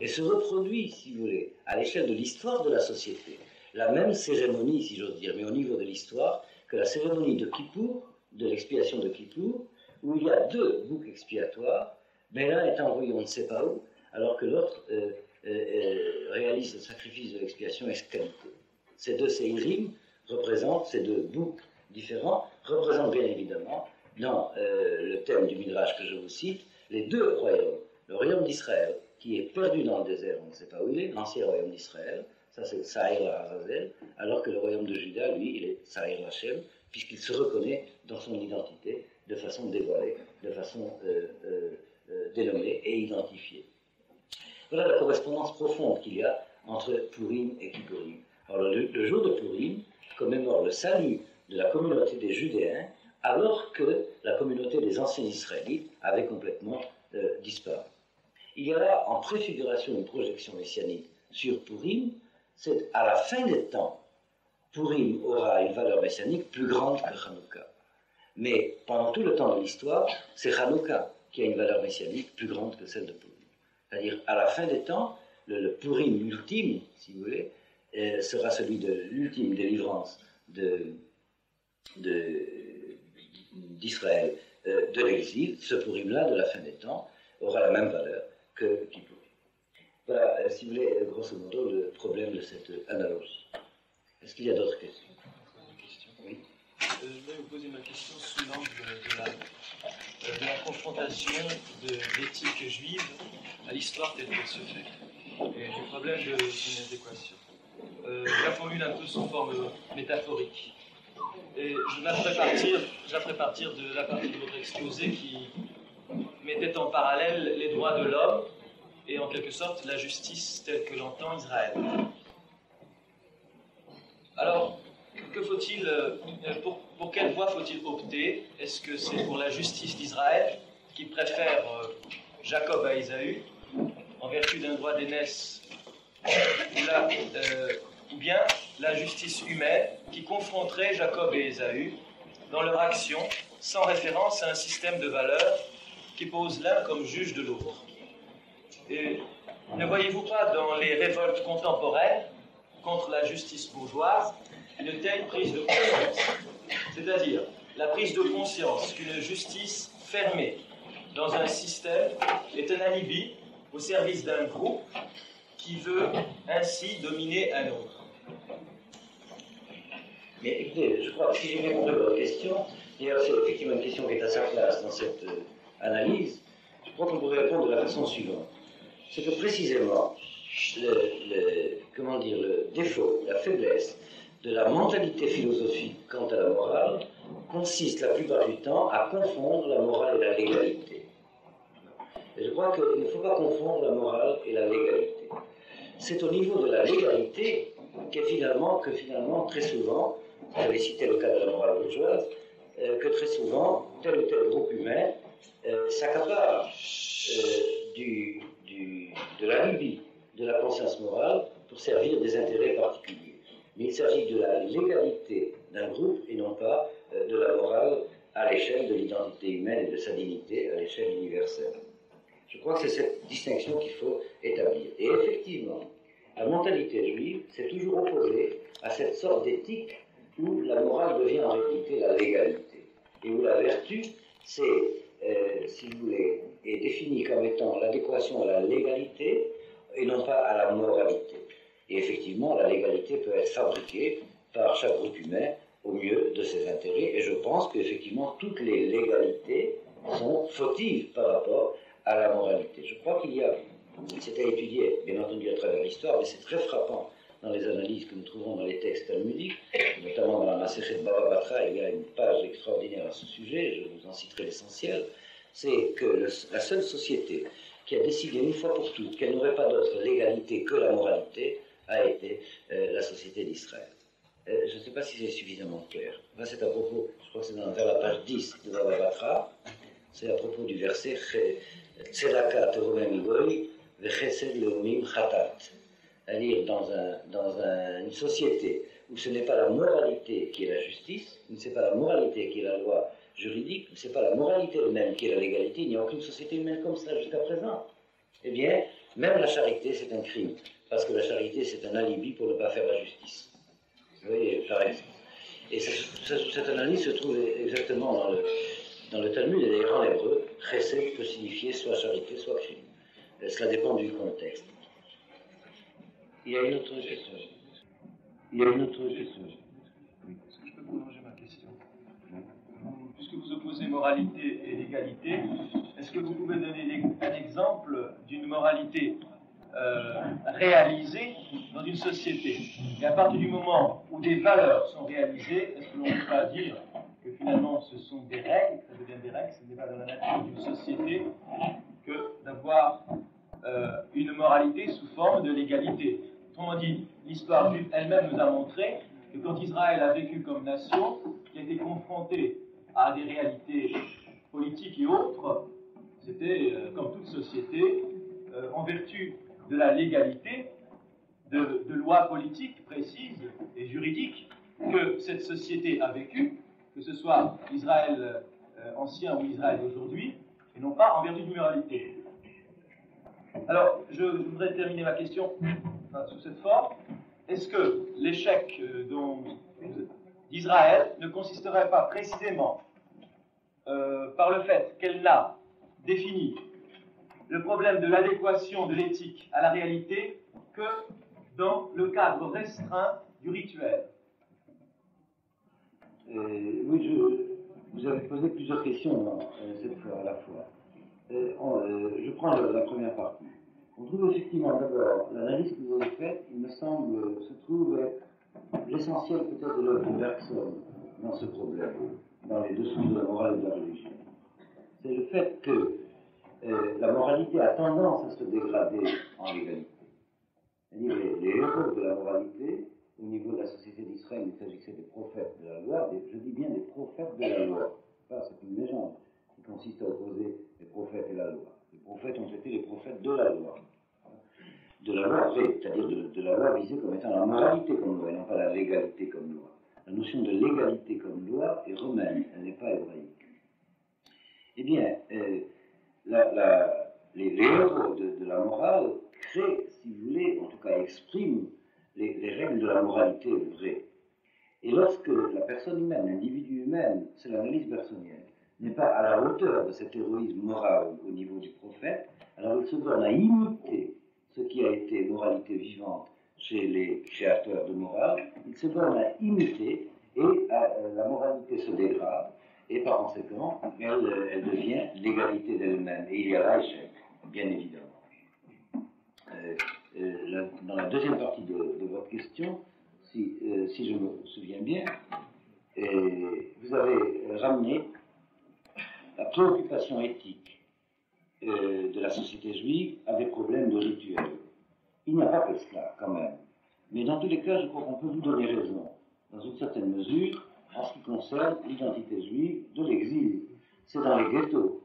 S1: Et se reproduit, si vous voulez, à l'échelle de l'histoire de la société, la même cérémonie, si j'ose dire, mais au niveau de l'histoire, que la cérémonie de Kippour, de l'expiation de Kippour, où il y a deux boucs expiatoires, mais l'un est envoyé on ne sait pas où, alors que l'autre réalise le sacrifice de l'expiation ex qualité. Ces deux séirim représentent, ces deux boucs différents, représentent bien évidemment, dans le thème du Midrash que je vous cite, les deux royaumes. Le royaume d'Israël, qui est perdu dans le désert, on ne sait pas où il est, l'ancien royaume d'Israël, ça c'est Sa'ir Azazel, alors que le royaume de Juda, lui, il est Sa'ir Hashem, puisqu'il se reconnaît dans son identité de façon dévoilée, de façon dénommée et identifiée. Voilà la correspondance profonde qu'il y a entre Purim et Kippurim. Alors le jour de Purim commémore le salut de la communauté des Judéens, alors que la communauté des anciens Israélites avait complètement disparu. Il y a là en préfiguration une projection messianique sur Purim. C'est à la fin des temps, Purim aura une valeur messianique plus grande que Hanouka. Mais pendant tout le temps de l'histoire, c'est Hanouka qui a une valeur messianique plus grande que celle de Purim. C'est-à-dire, à la fin des temps, le Purim ultime, si vous voulez, sera celui de l'ultime délivrance d'Israël de l'exil. Ce Purim-là, de la fin des temps, aura la même valeur que Kippour. Voilà, si vous voulez, grosso modo, le problème de cette analogie. Est-ce qu'il y a d'autres questions? Oui.
S4: Je vais vous poser ma question sous l'angle de la confrontation de l'éthique juive à l'histoire telle qu'elle se fait, et du problème de son inadéquation. Je la formule un peu sous forme métaphorique. Et je la ferai partir de la partie de votre exposé qui mettait en parallèle les droits de l'homme et en quelque sorte la justice telle que l'entend Israël. Alors, que faut-il, pour quelle voie faut-il opter? Est-ce que c'est pour la justice d'Israël, qui préfère Jacob à Ésaü, en vertu d'un droit d'aînesse, ou bien la justice humaine, qui confronterait Jacob et Ésaü dans leur action, sans référence à un système de valeurs qui pose l'un comme juge de l'autre? Et ne voyez-vous pas dans les révoltes contemporaines contre la justice bourgeoise une telle prise de conscience, c'est-à-dire la prise de conscience qu'une justice fermée dans un système est un alibi au service d'un groupe qui veut ainsi dominer un autre?
S1: Mais écoutez, je crois que si j'ai bien compris votre question, d'ailleurs c'est effectivement une question qui est à sa place dans cette analyse, je crois qu'on pourrait répondre de la façon suivante. C'est que précisément, le défaut, la faiblesse de la mentalité philosophique quant à la morale consiste la plupart du temps à confondre la morale et la légalité. Et je crois qu'il ne faut pas confondre la morale et la légalité. C'est au niveau de la légalité que finalement, très souvent, vous avez cité le cas de la morale bourgeoise, que très souvent, tel ou tel groupe humain s'accapare de l'alibi de la conscience morale pour servir des intérêts particuliers. Mais il s'agit de la légalité d'un groupe et non pas de la morale à l'échelle de l'identité humaine et de sa dignité à l'échelle universelle. Je crois que c'est cette distinction qu'il faut établir. Et effectivement, la mentalité juive s'est toujours opposée à cette sorte d'éthique où la morale devient en réalité la légalité. Et où la vertu, si vous voulez, est définie comme étant l'adéquation à la légalité et non pas à la moralité. Et effectivement, la légalité peut être fabriquée par chaque groupe humain au mieux de ses intérêts. Et je pense qu'effectivement, toutes les légalités sont fautives par rapport à la moralité. Je crois qu'il y a, c'est à étudier, bien entendu, à travers l'histoire, mais c'est très frappant dans les analyses que nous trouvons dans les textes talmudiques, notamment dans la Masechet Baba Batra, il y a une page extraordinaire à ce sujet, je vous en citerai l'essentiel, c'est que la seule société qui a décidé une fois pour toutes qu'elle n'aurait pas d'autre légalité que la moralité a été la société d'Israël. Je ne sais pas si c'est suffisamment clair. Là, c'est à propos, je crois que c'est vers la page 10 de Baba Batra, c'est à propos du verset Tzedaka teromem igoi, Chesed leomim chatat. C'est-à-dire une société où ce n'est pas la moralité qui est la justice, où ce n'est pas la moralité qui est la loi juridique, où ce n'est pas la moralité elle-même qui est la légalité, il n'y a aucune société humaine comme ça jusqu'à présent. Eh bien, même la charité, c'est un crime, parce que la charité, c'est un alibi pour ne pas faire la justice. Vous voyez, par exemple. Et cette analyse se trouve exactement dans le Talmud, et d'ailleurs en hébreu, chesed peut signifier soit charité, soit crime. Cela dépend du contexte. Il y a une autre question.
S4: Est-ce que je peux prolonger ma question? Puisque vous opposez moralité et légalité, est-ce que vous pouvez donner un exemple d'une moralité réalisée dans une société? Et à partir du moment où des valeurs sont réalisées, est-ce que l'on ne peut pas dire que finalement ce sont des règles, que ça devient des règles, ce n'est pas dans la nature d'une société que d'avoir une moralité sous forme de légalité? Autrement dit, l'histoire juive elle-même nous a montré que quand Israël a vécu comme nation, qui a été confrontée à des réalités politiques et autres, c'était, comme toute société, en vertu de la légalité, de lois politiques précises et juridiques, que cette société a vécu, que ce soit Israël ancien ou Israël d'aujourd'hui, et non pas en vertu d'une moralité. Alors, je voudrais terminer ma question sous cette forme. Est-ce que l'échec d'Israël ne consisterait pas précisément par le fait qu'elle n'a défini le problème de l'adéquation de l'éthique à la réalité que dans le cadre restreint du rituel?
S1: Oui, vous avez posé plusieurs questions cette fois à la fois. Je prends la première partie. On trouve effectivement d'abord l'analyse que vous avez faite, il me semble, se trouve l'essentiel peut-être de l'œuvre de Bergson dans ce problème, dans les dessous de la morale et de la religion. C'est le fait que la moralité a tendance à se dégrader en légalité. C'est-à-dire les héros de la moralité, au niveau de la société d'Israël, il s'agissait des prophètes de la loi, je dis bien des prophètes de la loi. C'est une légende qui consiste à opposer les prophètes et la loi. Les prophètes ont été les prophètes de la loi. De la loi vraie, c'est-à-dire de la loi visée comme étant la moralité comme loi, et non pas la légalité comme loi. La notion de légalité comme loi est romaine, elle n'est pas hébraïque. Eh bien, les héros de la morale créent, si vous voulez, en tout cas expriment les règles de la moralité vraie. Et lorsque la personne humaine, l'individu humain, c'est l'analyse bergsonienne, n'est pas à la hauteur de cet héroïsme moral au niveau du prophète, alors il se donne à imiter ce qui a été moralité vivante chez les créateurs de morale, il se donne à imiter et la moralité se dégrade et par conséquent elle devient l'égalité d'elle-même et il y a là échec, bien évidemment. Dans la deuxième partie de votre question, si je me souviens bien, vous avez ramené la préoccupation éthique de la société juive à des problèmes de rituel. Il n'y a pas que cela, quand même. Mais dans tous les cas, je crois qu'on peut vous donner raison, dans une certaine mesure, en ce qui concerne l'identité juive de l'exil. C'est dans les ghettos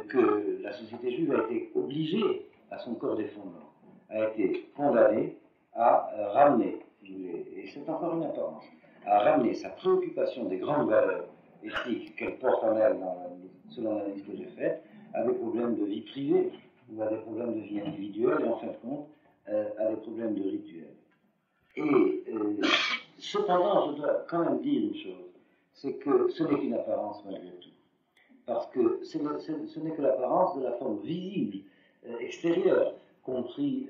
S1: que la société juive a été obligée, à son corps défendant, a été condamnée à ramener, si vous voulez, et c'est encore une apparence, à ramener sa préoccupation des grandes valeurs éthiques qu'elle porte en elle, selon l'analyse que j'ai faite, à des problèmes de vie privée, ou à des problèmes de vie individuelle, et en fin de compte, à des problèmes de rituel. Et cependant, je dois quand même dire une chose, c'est que ce n'est qu'une apparence malgré tout. Parce que ce n'est que l'apparence de la forme visible, extérieure, compris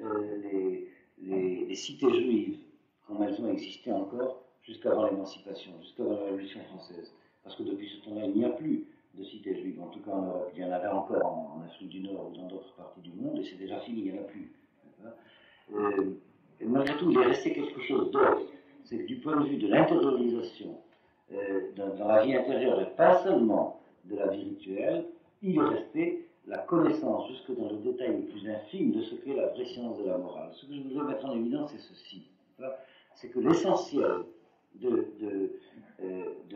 S1: les cités juives, comme elles ont existé encore jusqu'avant l'émancipation, jusqu'avant la Révolution française. Parce que depuis ce temps-là, il n'y a plus de cités juives, en tout cas en Europe. Il y en avait encore en Afrique du Nord ou dans d'autres parties du monde, et c'est déjà fini, il n'y en a plus. Et malgré tout, il est resté quelque chose d'autre. C'est que du point de vue de l'intériorisation dans la vie intérieure, et pas seulement de la vie rituelle, il est resté la connaissance, jusque dans le détail le plus infime, de ce qu'est la vraie science de la morale. Ce que je voudrais mettre en évidence, c'est ceci. C'est que l'essentiel de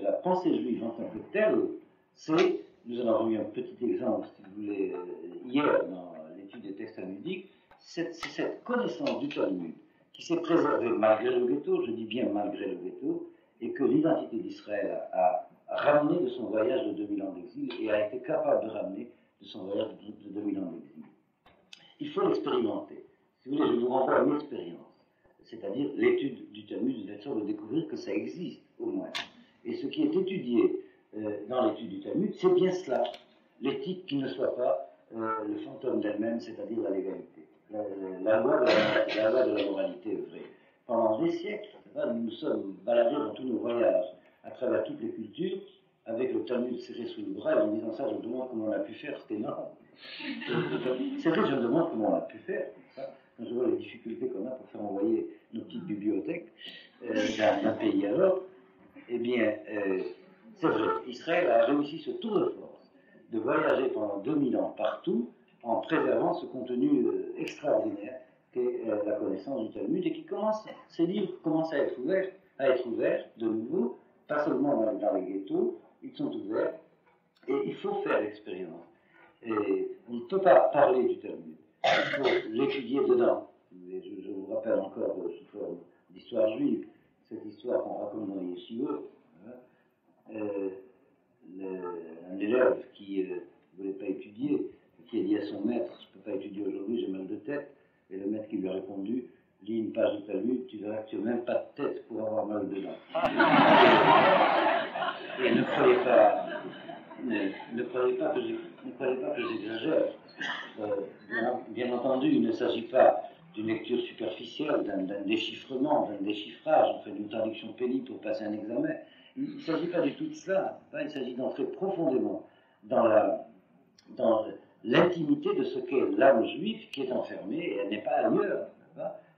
S1: la pensée juive en tant que telle, c'est, nous en avons eu un petit exemple, si vous voulez, hier dans l'étude des textes talmudiques, c'est cette connaissance du Talmud qui s'est préservée malgré le ghetto, je dis bien malgré le ghetto, et que l'identité d'Israël a ramené de son voyage de 2000 ans d'exil et a été capable de ramener de son voyage de 2000 ans d'exil. Il faut l'expérimenter. Si vous voulez, je vous renvoie à une expérience, c'est-à-dire l'étude du Talmud, de façon de découvrir que ça existe, au moins. Et ce qui est étudié dans l'étude du Talmud, c'est bien cela, l'éthique qui ne soit pas le fantôme d'elle-même, c'est-à-dire la légalité, la loi de la moralité vraie. Pendant des siècles, nous nous sommes baladés dans tous nos voyages, à travers toutes les cultures, avec le Talmud serré sous le bras, et en disant ça, je me demande comment on a pu faire, c'est énorme. C'est vrai, je me demande comment on a pu faire, ça, quand je vois les difficultés qu'on a pour faire envoyer nos petites bibliothèques d'un pays à l'autre. Eh bien, c'est vrai, Israël a réussi ce tour de force de voyager pendant 2000 ans partout en préservant ce contenu extraordinaire qu'est la connaissance du Talmud, et qui ces livres commencent à être ouverts de nouveau, pas seulement dans les ghettos, ils sont ouverts, et il faut faire l'expérience. Et on ne peut pas parler du Talmud, il faut l'étudier dedans. Je vous rappelle encore sous forme d'histoire juive, cette histoire qu'on raconte dans les yeshivot, un élève qui ne voulait pas étudier, qui a dit à son maître, je ne peux pas étudier aujourd'hui, j'ai mal de tête, et le maître qui lui a répondu, lis une page de Talmud, tu verras que tu n'as même pas de tête pour avoir mal dedans. Et ne croyez pas que j'exagère. Bien entendu, il ne s'agit pas d'une lecture superficielle, d'un déchiffrement, d'un déchiffrage, enfin d'une traduction pénible pour passer un examen. Il ne s'agit pas du tout de cela. Il s'agit d'entrer profondément dans l'intimité de ce qu'est l'âme juive qui est enfermée, et elle n'est pas ailleurs,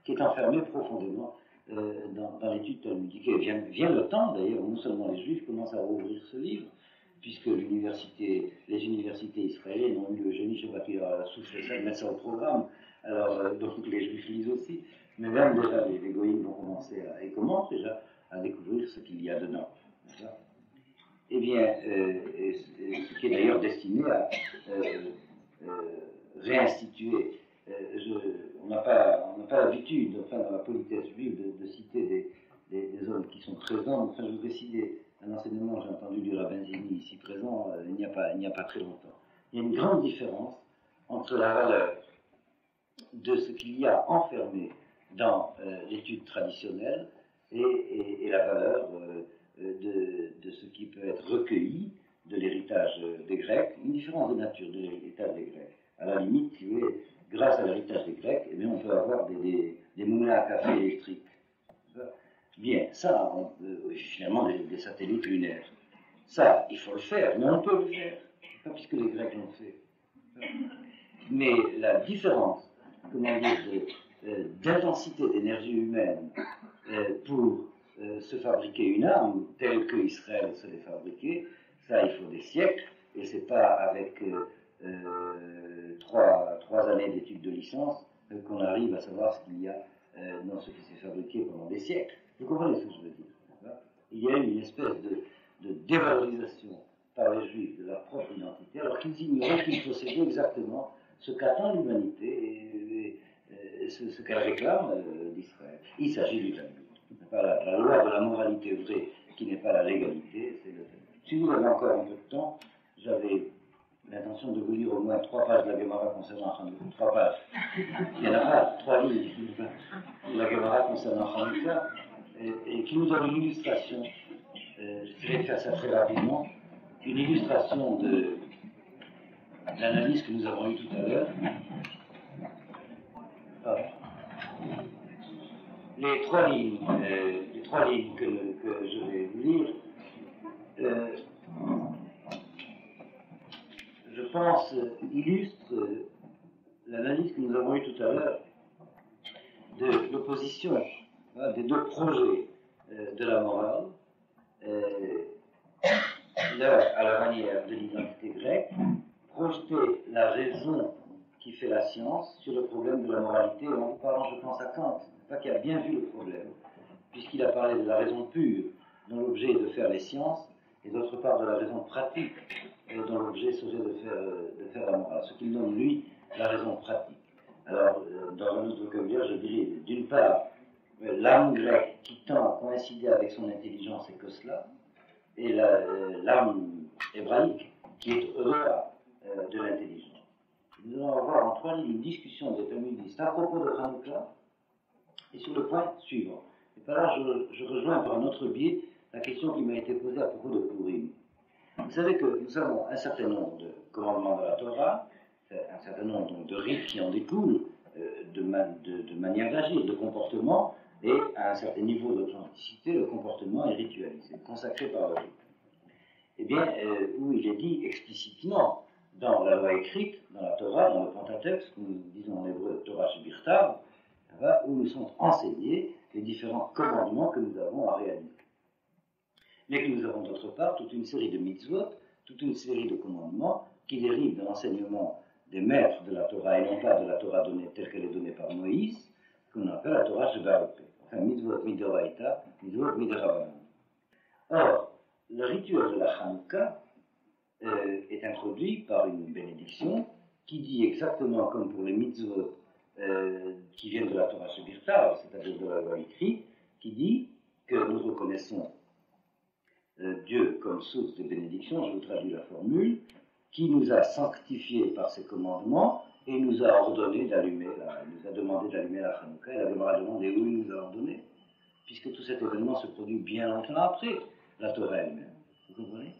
S1: qui est enfermée profondément dans l'étude talmudique. Et vient le temps, d'ailleurs, où non seulement les juifs commencent à rouvrir ce livre, puisque les universités israéliennes ont eu le génie, je ne sais pas qui leur a soufflé ça, de mettre ça au programme, alors donc les juifs lisent aussi, mais même déjà les goïms vont commencer et commencent déjà à découvrir ce qu'il y a dedans. Eh bien, ce qui est d'ailleurs destiné à réinstituer, on n'a pas l'habitude, enfin dans la politesse juive, de citer des hommes qui sont présents. Enfin, je voudrais citer un enseignement, j'ai entendu du rabbin Zini ici présent, il n'y a pas très longtemps. Il y a une grande différence entre la valeur de ce qu'il y a enfermé dans l'étude traditionnelle et la valeur de ce qui peut être recueilli de l'héritage des Grecs, une différence de nature de l'héritage des Grecs. À la limite, si vous voulez, grâce à l'héritage des Grecs, eh bien, on peut avoir des moulins à café électriques. Bien, ça, finalement, des satellites lunaires. Ça, il faut le faire, mais on peut le faire, pas puisque les Grecs l'ont fait. Mais la différence, comment dire, d'intensité d'énergie humaine pour se fabriquer une arme telle que Israël se l'est fabriquée, ça, il faut des siècles, et c'est pas avec 3 années d'études de licence qu'on arrive à savoir ce qu'il y a dans ce qui s'est fabriqué pendant des siècles. Vous comprenez ce que je veux dire? Il y a eu une espèce de dévalorisation par les Juifs de leur propre identité, alors qu'ils ignoraient qu'ils possédaient exactement ce qu'attend l'humanité et ce qu'elle réclame d'Israël. Il s'agit du Talmud. Pas la loi de la moralité vraie qui n'est pas la légalité, c'est le Talmud. Si vous avez encore un peu de temps, j'avais l'intention de vous lire au moins 3 pages de la Gemara concernant Hanouka. 3 pages. Il y en a pas 3 lignes de la Gemara concernant Hanouka, et qui nous donne une illustration. J'essaierai de faire ça très rapidement. Une illustration de l'analyse que nous avons eue tout à l'heure. Les 3 lignes que je vais vous lire, je pense, illustrent l'analyse que nous avons eue tout à l'heure de l'opposition des 2 projets de la morale, l'un à la manière de l'identité grecque, projeter la raison qui fait la science sur le problème de la moralité, en parlant, je pense, à Kant, qui a bien vu le problème, puisqu'il a parlé de la raison pure, dont l'objet est de faire les sciences, et d'autre part de la raison pratique, dont l'objet serait de faire la morale, ce qu'il nomme, lui, la raison pratique. Alors, dans un autre vocabulaire, je dirais, d'une part, l'âme grecque qui tend à coïncider avec son intelligence et que cela, et l'âme hébraïque qui est au-delà de l'intelligence. Nous allons avoir en 3 lignes une discussion des talmudistes à propos de Hanouka et sur le point suivant. Et par là, je rejoins par un autre biais la question qui m'a été posée à propos de Purim. Vous savez que nous avons un certain nombre de commandements de la Torah, un certain nombre donc, de rites qui en découlent, de manière d'agir, de comportement, et à un certain niveau d'authenticité, le comportement est ritualisé, consacré par le rite. Eh bien, où il est dit explicitement dans la loi écrite, dans la Torah, dans le Pentateuque, que nous disons en hébreu Torah Shebirtav, où nous sont enseignés les différents commandements que nous avons à réaliser. Mais que nous avons d'autre part toute une série de mitzvot, toute une série de commandements qui dérivent de l'enseignement des maîtres de la Torah et non pas de la Torah donnée telle qu'elle est donnée par Moïse, qu'on appelle la Torah Sheba'al Peh, enfin mitzvot midoraita, mitzvot midirabanan. Or, le rituel de la Hanouka est introduit par une bénédiction qui dit exactement comme pour les mitzvot qui viennent de la Torah Shebirtav, c'est-à-dire de la loi écrite, qui dit que nous reconnaissons Dieu comme source de bénédiction, je vous traduis la formule, qui nous a sanctifiés par ses commandements et nous a ordonné d'allumer, nous a demandé d'allumer la Hanouka, et la Gemara a demandé où il nous a ordonné, puisque tout cet événement se produit bien longtemps après la Torah elle-même. Vous comprenez?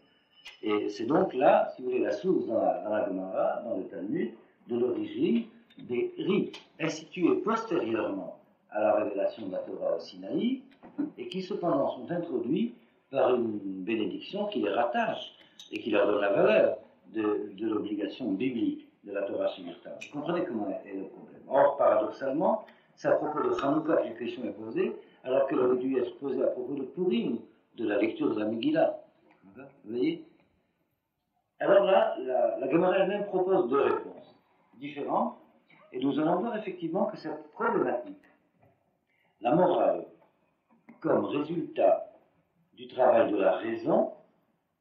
S1: Et c'est donc là, si vous voulez, la source dans la Gemara, dans le Talmud, de l'origine des rites institués postérieurement à la révélation de la Torah au Sinaï, et qui cependant sont introduits par une bénédiction qui les rattache et qui leur donne la valeur de l'obligation biblique de la Torah Shebirtav. Vous comprenez comment est le problème. Or, paradoxalement, c'est à propos de Hanouka que la question est posée, alors qu'elle aurait dû être posée à propos de Purim, de la lecture de la Megillah. Vous voyez? Alors là, la Gemara elle-même propose 2 réponses différentes, et nous allons voir effectivement que cette problématique, la morale, comme résultat du travail de la raison,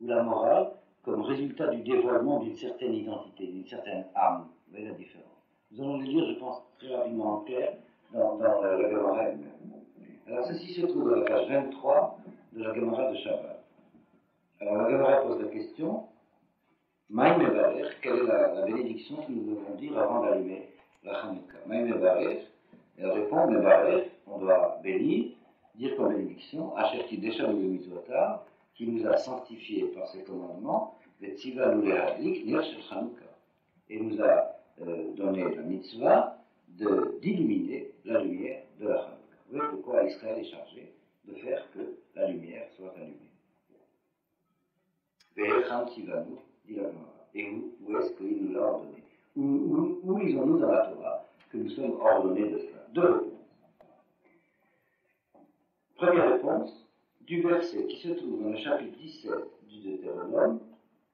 S1: ou la morale comme résultat du dévoilement d'une certaine identité, d'une certaine âme. Vous voyez la différence. Nous allons le lire, je pense, très rapidement en clair, dans la Gemara elle-même. Alors ceci se trouve à la page 23 de la Gemara de Shabbat. Alors la Gemara pose la question, Maïm Mevarer, quelle est la bénédiction que nous devons dire avant d'allumer la Hanouka? Maïm Mevarer, elle répond, Mevarer, on doit bénir, dire comme bénédiction, Asherti Deshanou le Mitzvotar, qui nous a sanctifiés par ses commandements, Vetzivanou le Hadlik, Ner Shel Hanouka, et nous a donné la mitzvah d'illuminer la lumière de la Hanouka. Vous voyez pourquoi Israël est chargé de faire que la lumière soit allumée. Ve'echam Tzivanu, dit la Gemara. Et où est-ce qu'il nous l'a ordonné? Où lisons-nous dans la Torah que nous sommes ordonnés de cela? 2 réponses. Première réponse, du verset qui se trouve dans le chapitre 17 du Deutéronome,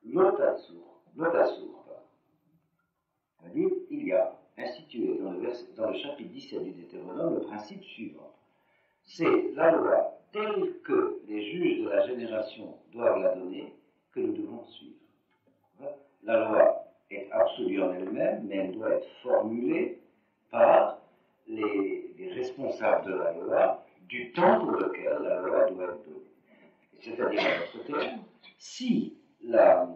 S1: Lotatsur. C'est-à-dire, il y a institué dans le chapitre 17 du Deutéronome le principe suivant. C'est la loi telle que les juges de la génération doivent la donner que nous devons suivre. La loi est absolue en elle-même, mais elle doit être formulée par les responsables de la loi du temps pour lequel la loi doit être donnée. C'est-à-dire, en d'autres termes, si la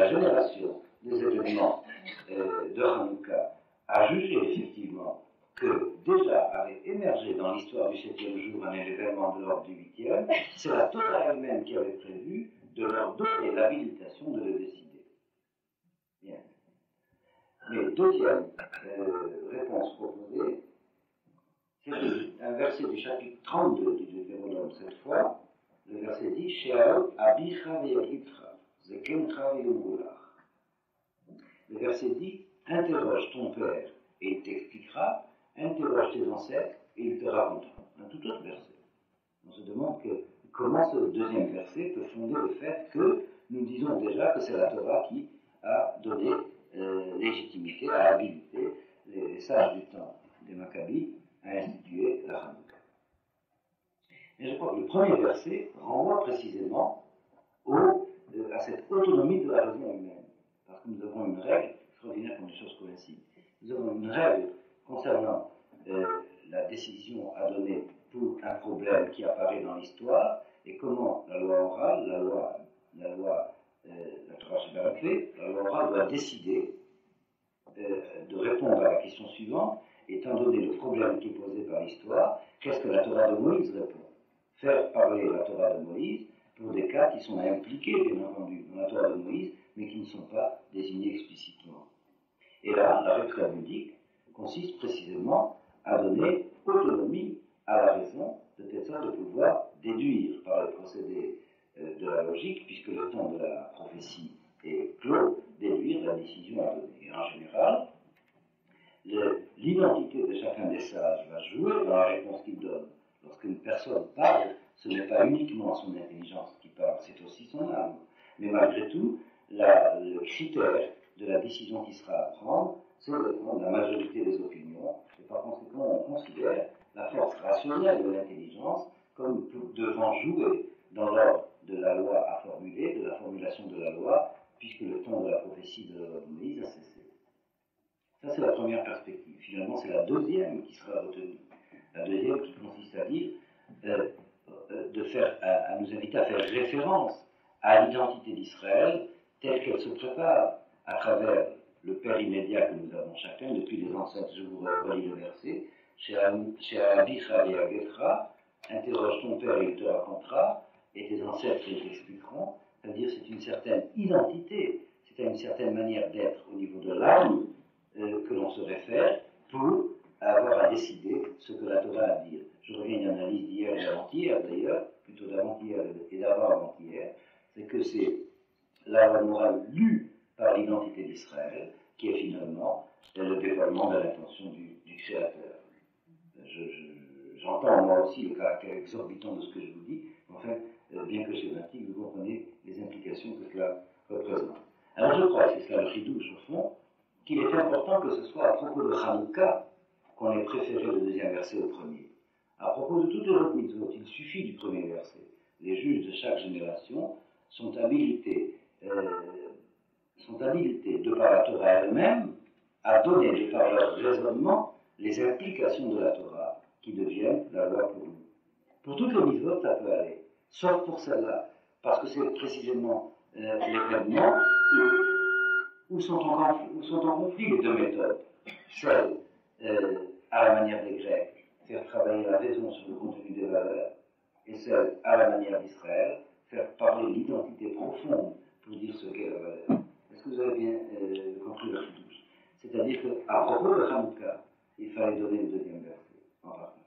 S1: génération des événements de Hanouka a jugé effectivement que déjà avait émergé dans l'histoire du 7e jour un événement de l'ordre du 8e, c'est la Torah elle-même qui avait prévu de leur donner l'habilitation de le décider. Bien. Mais deuxième réponse proposée, c'est un verset du chapitre 32 du Deutéronome cette fois. Le verset dit She'al abicha ve'yakitcha zekencha ve'yomulach. Le verset dit interroge ton père et il t'expliquera, interroge tes ancêtres et il te racontera. Un tout autre verset. On se demande comment ce deuxième verset peut fonder le fait que nous disons déjà que c'est la Torah qui a donné légitimité, a habilité les sages du temps des Maccabis à instituer la Hanouka. Et je crois que le premier verset renvoie précisément à cette autonomie de la raison humaine. Parce que nous avons une règle extraordinaire quand les choses coïncident. nous avons une règle concernant la décision à donner pour un problème qui apparaît dans l'histoire et comment la loi orale, la Torah Sheba'al-Peh, la loi orale doit décider de répondre à la question suivante, étant donné le problème qui est posé par l'histoire, qu'est-ce que la Torah de Moïse répond? Faire parler la Torah de Moïse pour des cas qui sont impliqués, bien entendu, dans la Torah de Moïse, mais qui ne sont pas désignés explicitement. Et là, la règle talmudique consiste précisément à donner autonomie à la raison, de telle sorte de pouvoir déduire par le procédé de la logique, puisque le temps de la prophétie est clos, déduire la décision à donner. Et en général, l'identité de chacun des sages va jouer dans la réponse qu'il donne. Lorsqu'une personne parle, ce n'est pas uniquement son intelligence qui parle, c'est aussi son âme. Mais malgré tout, le critère de la décision qui sera à prendre, c'est la majorité des opinions, et par conséquent, on considère la force rationnelle de l'intelligence comme devant jouer dans l'ordre de la loi à formuler, de la formulation de la loi, puisque le temps de la prophétie de Moïse a cessé. Ça, c'est la première perspective. Finalement, c'est la deuxième qui sera retenue. La deuxième qui consiste à dire, à nous inviter à faire référence à l'identité d'Israël telle qu'elle se prépare à travers le père immédiat que nous avons chacun depuis les ancêtres. Je vous relis le verset. Chez Abicha et Agetra, interroge ton père et il te racontera, et tes ancêtres ils t'expliqueront. C'est-à-dire c'est une certaine identité, c'est à une certaine manière d'être au niveau de l'âme que l'on se réfère pour avoir à décider ce que la Torah a à dire. Je reviens d'une analyse d'hier et d'avant-hier d'ailleurs, plutôt d'avant-hier et d'avant-avant-hier, c'est que c'est la loi morale lue par l'identité d'Israël qui est finalement le dévoilement de l'intention du Créateur. J'entends moi aussi le caractère exorbitant de ce que je vous dis, mais enfin, bien que schématique, vous comprenez les implications que cela représente. Alors je crois, c'est cela le chidouche au fond, qu'il est important que ce soit à propos de Hanouka qu'on ait préféré le deuxième verset au premier. À propos de toutes les autres mitzvot, il suffit du premier verset. Les juges de chaque génération sont habilités de par la Torah elle-même à donner de par leur raisonnement les implications de la Torah qui deviennent la loi pour nous. Pour toutes les mitzvot, ça peut aller, sauf pour celle-là, parce que c'est précisément l'événement où sont en conflit les deux méthodes. Celle à la manière des Grecs, faire travailler la raison sur le contenu des valeurs, et celle à la manière d'Israël, faire parler l'identité profonde pour dire ce qu'est la valeur. Est-ce que vous avez bien compris le chidouche? C'est-à-dire qu'à propos de Hanouka, il fallait donner le deuxième verset en particulier.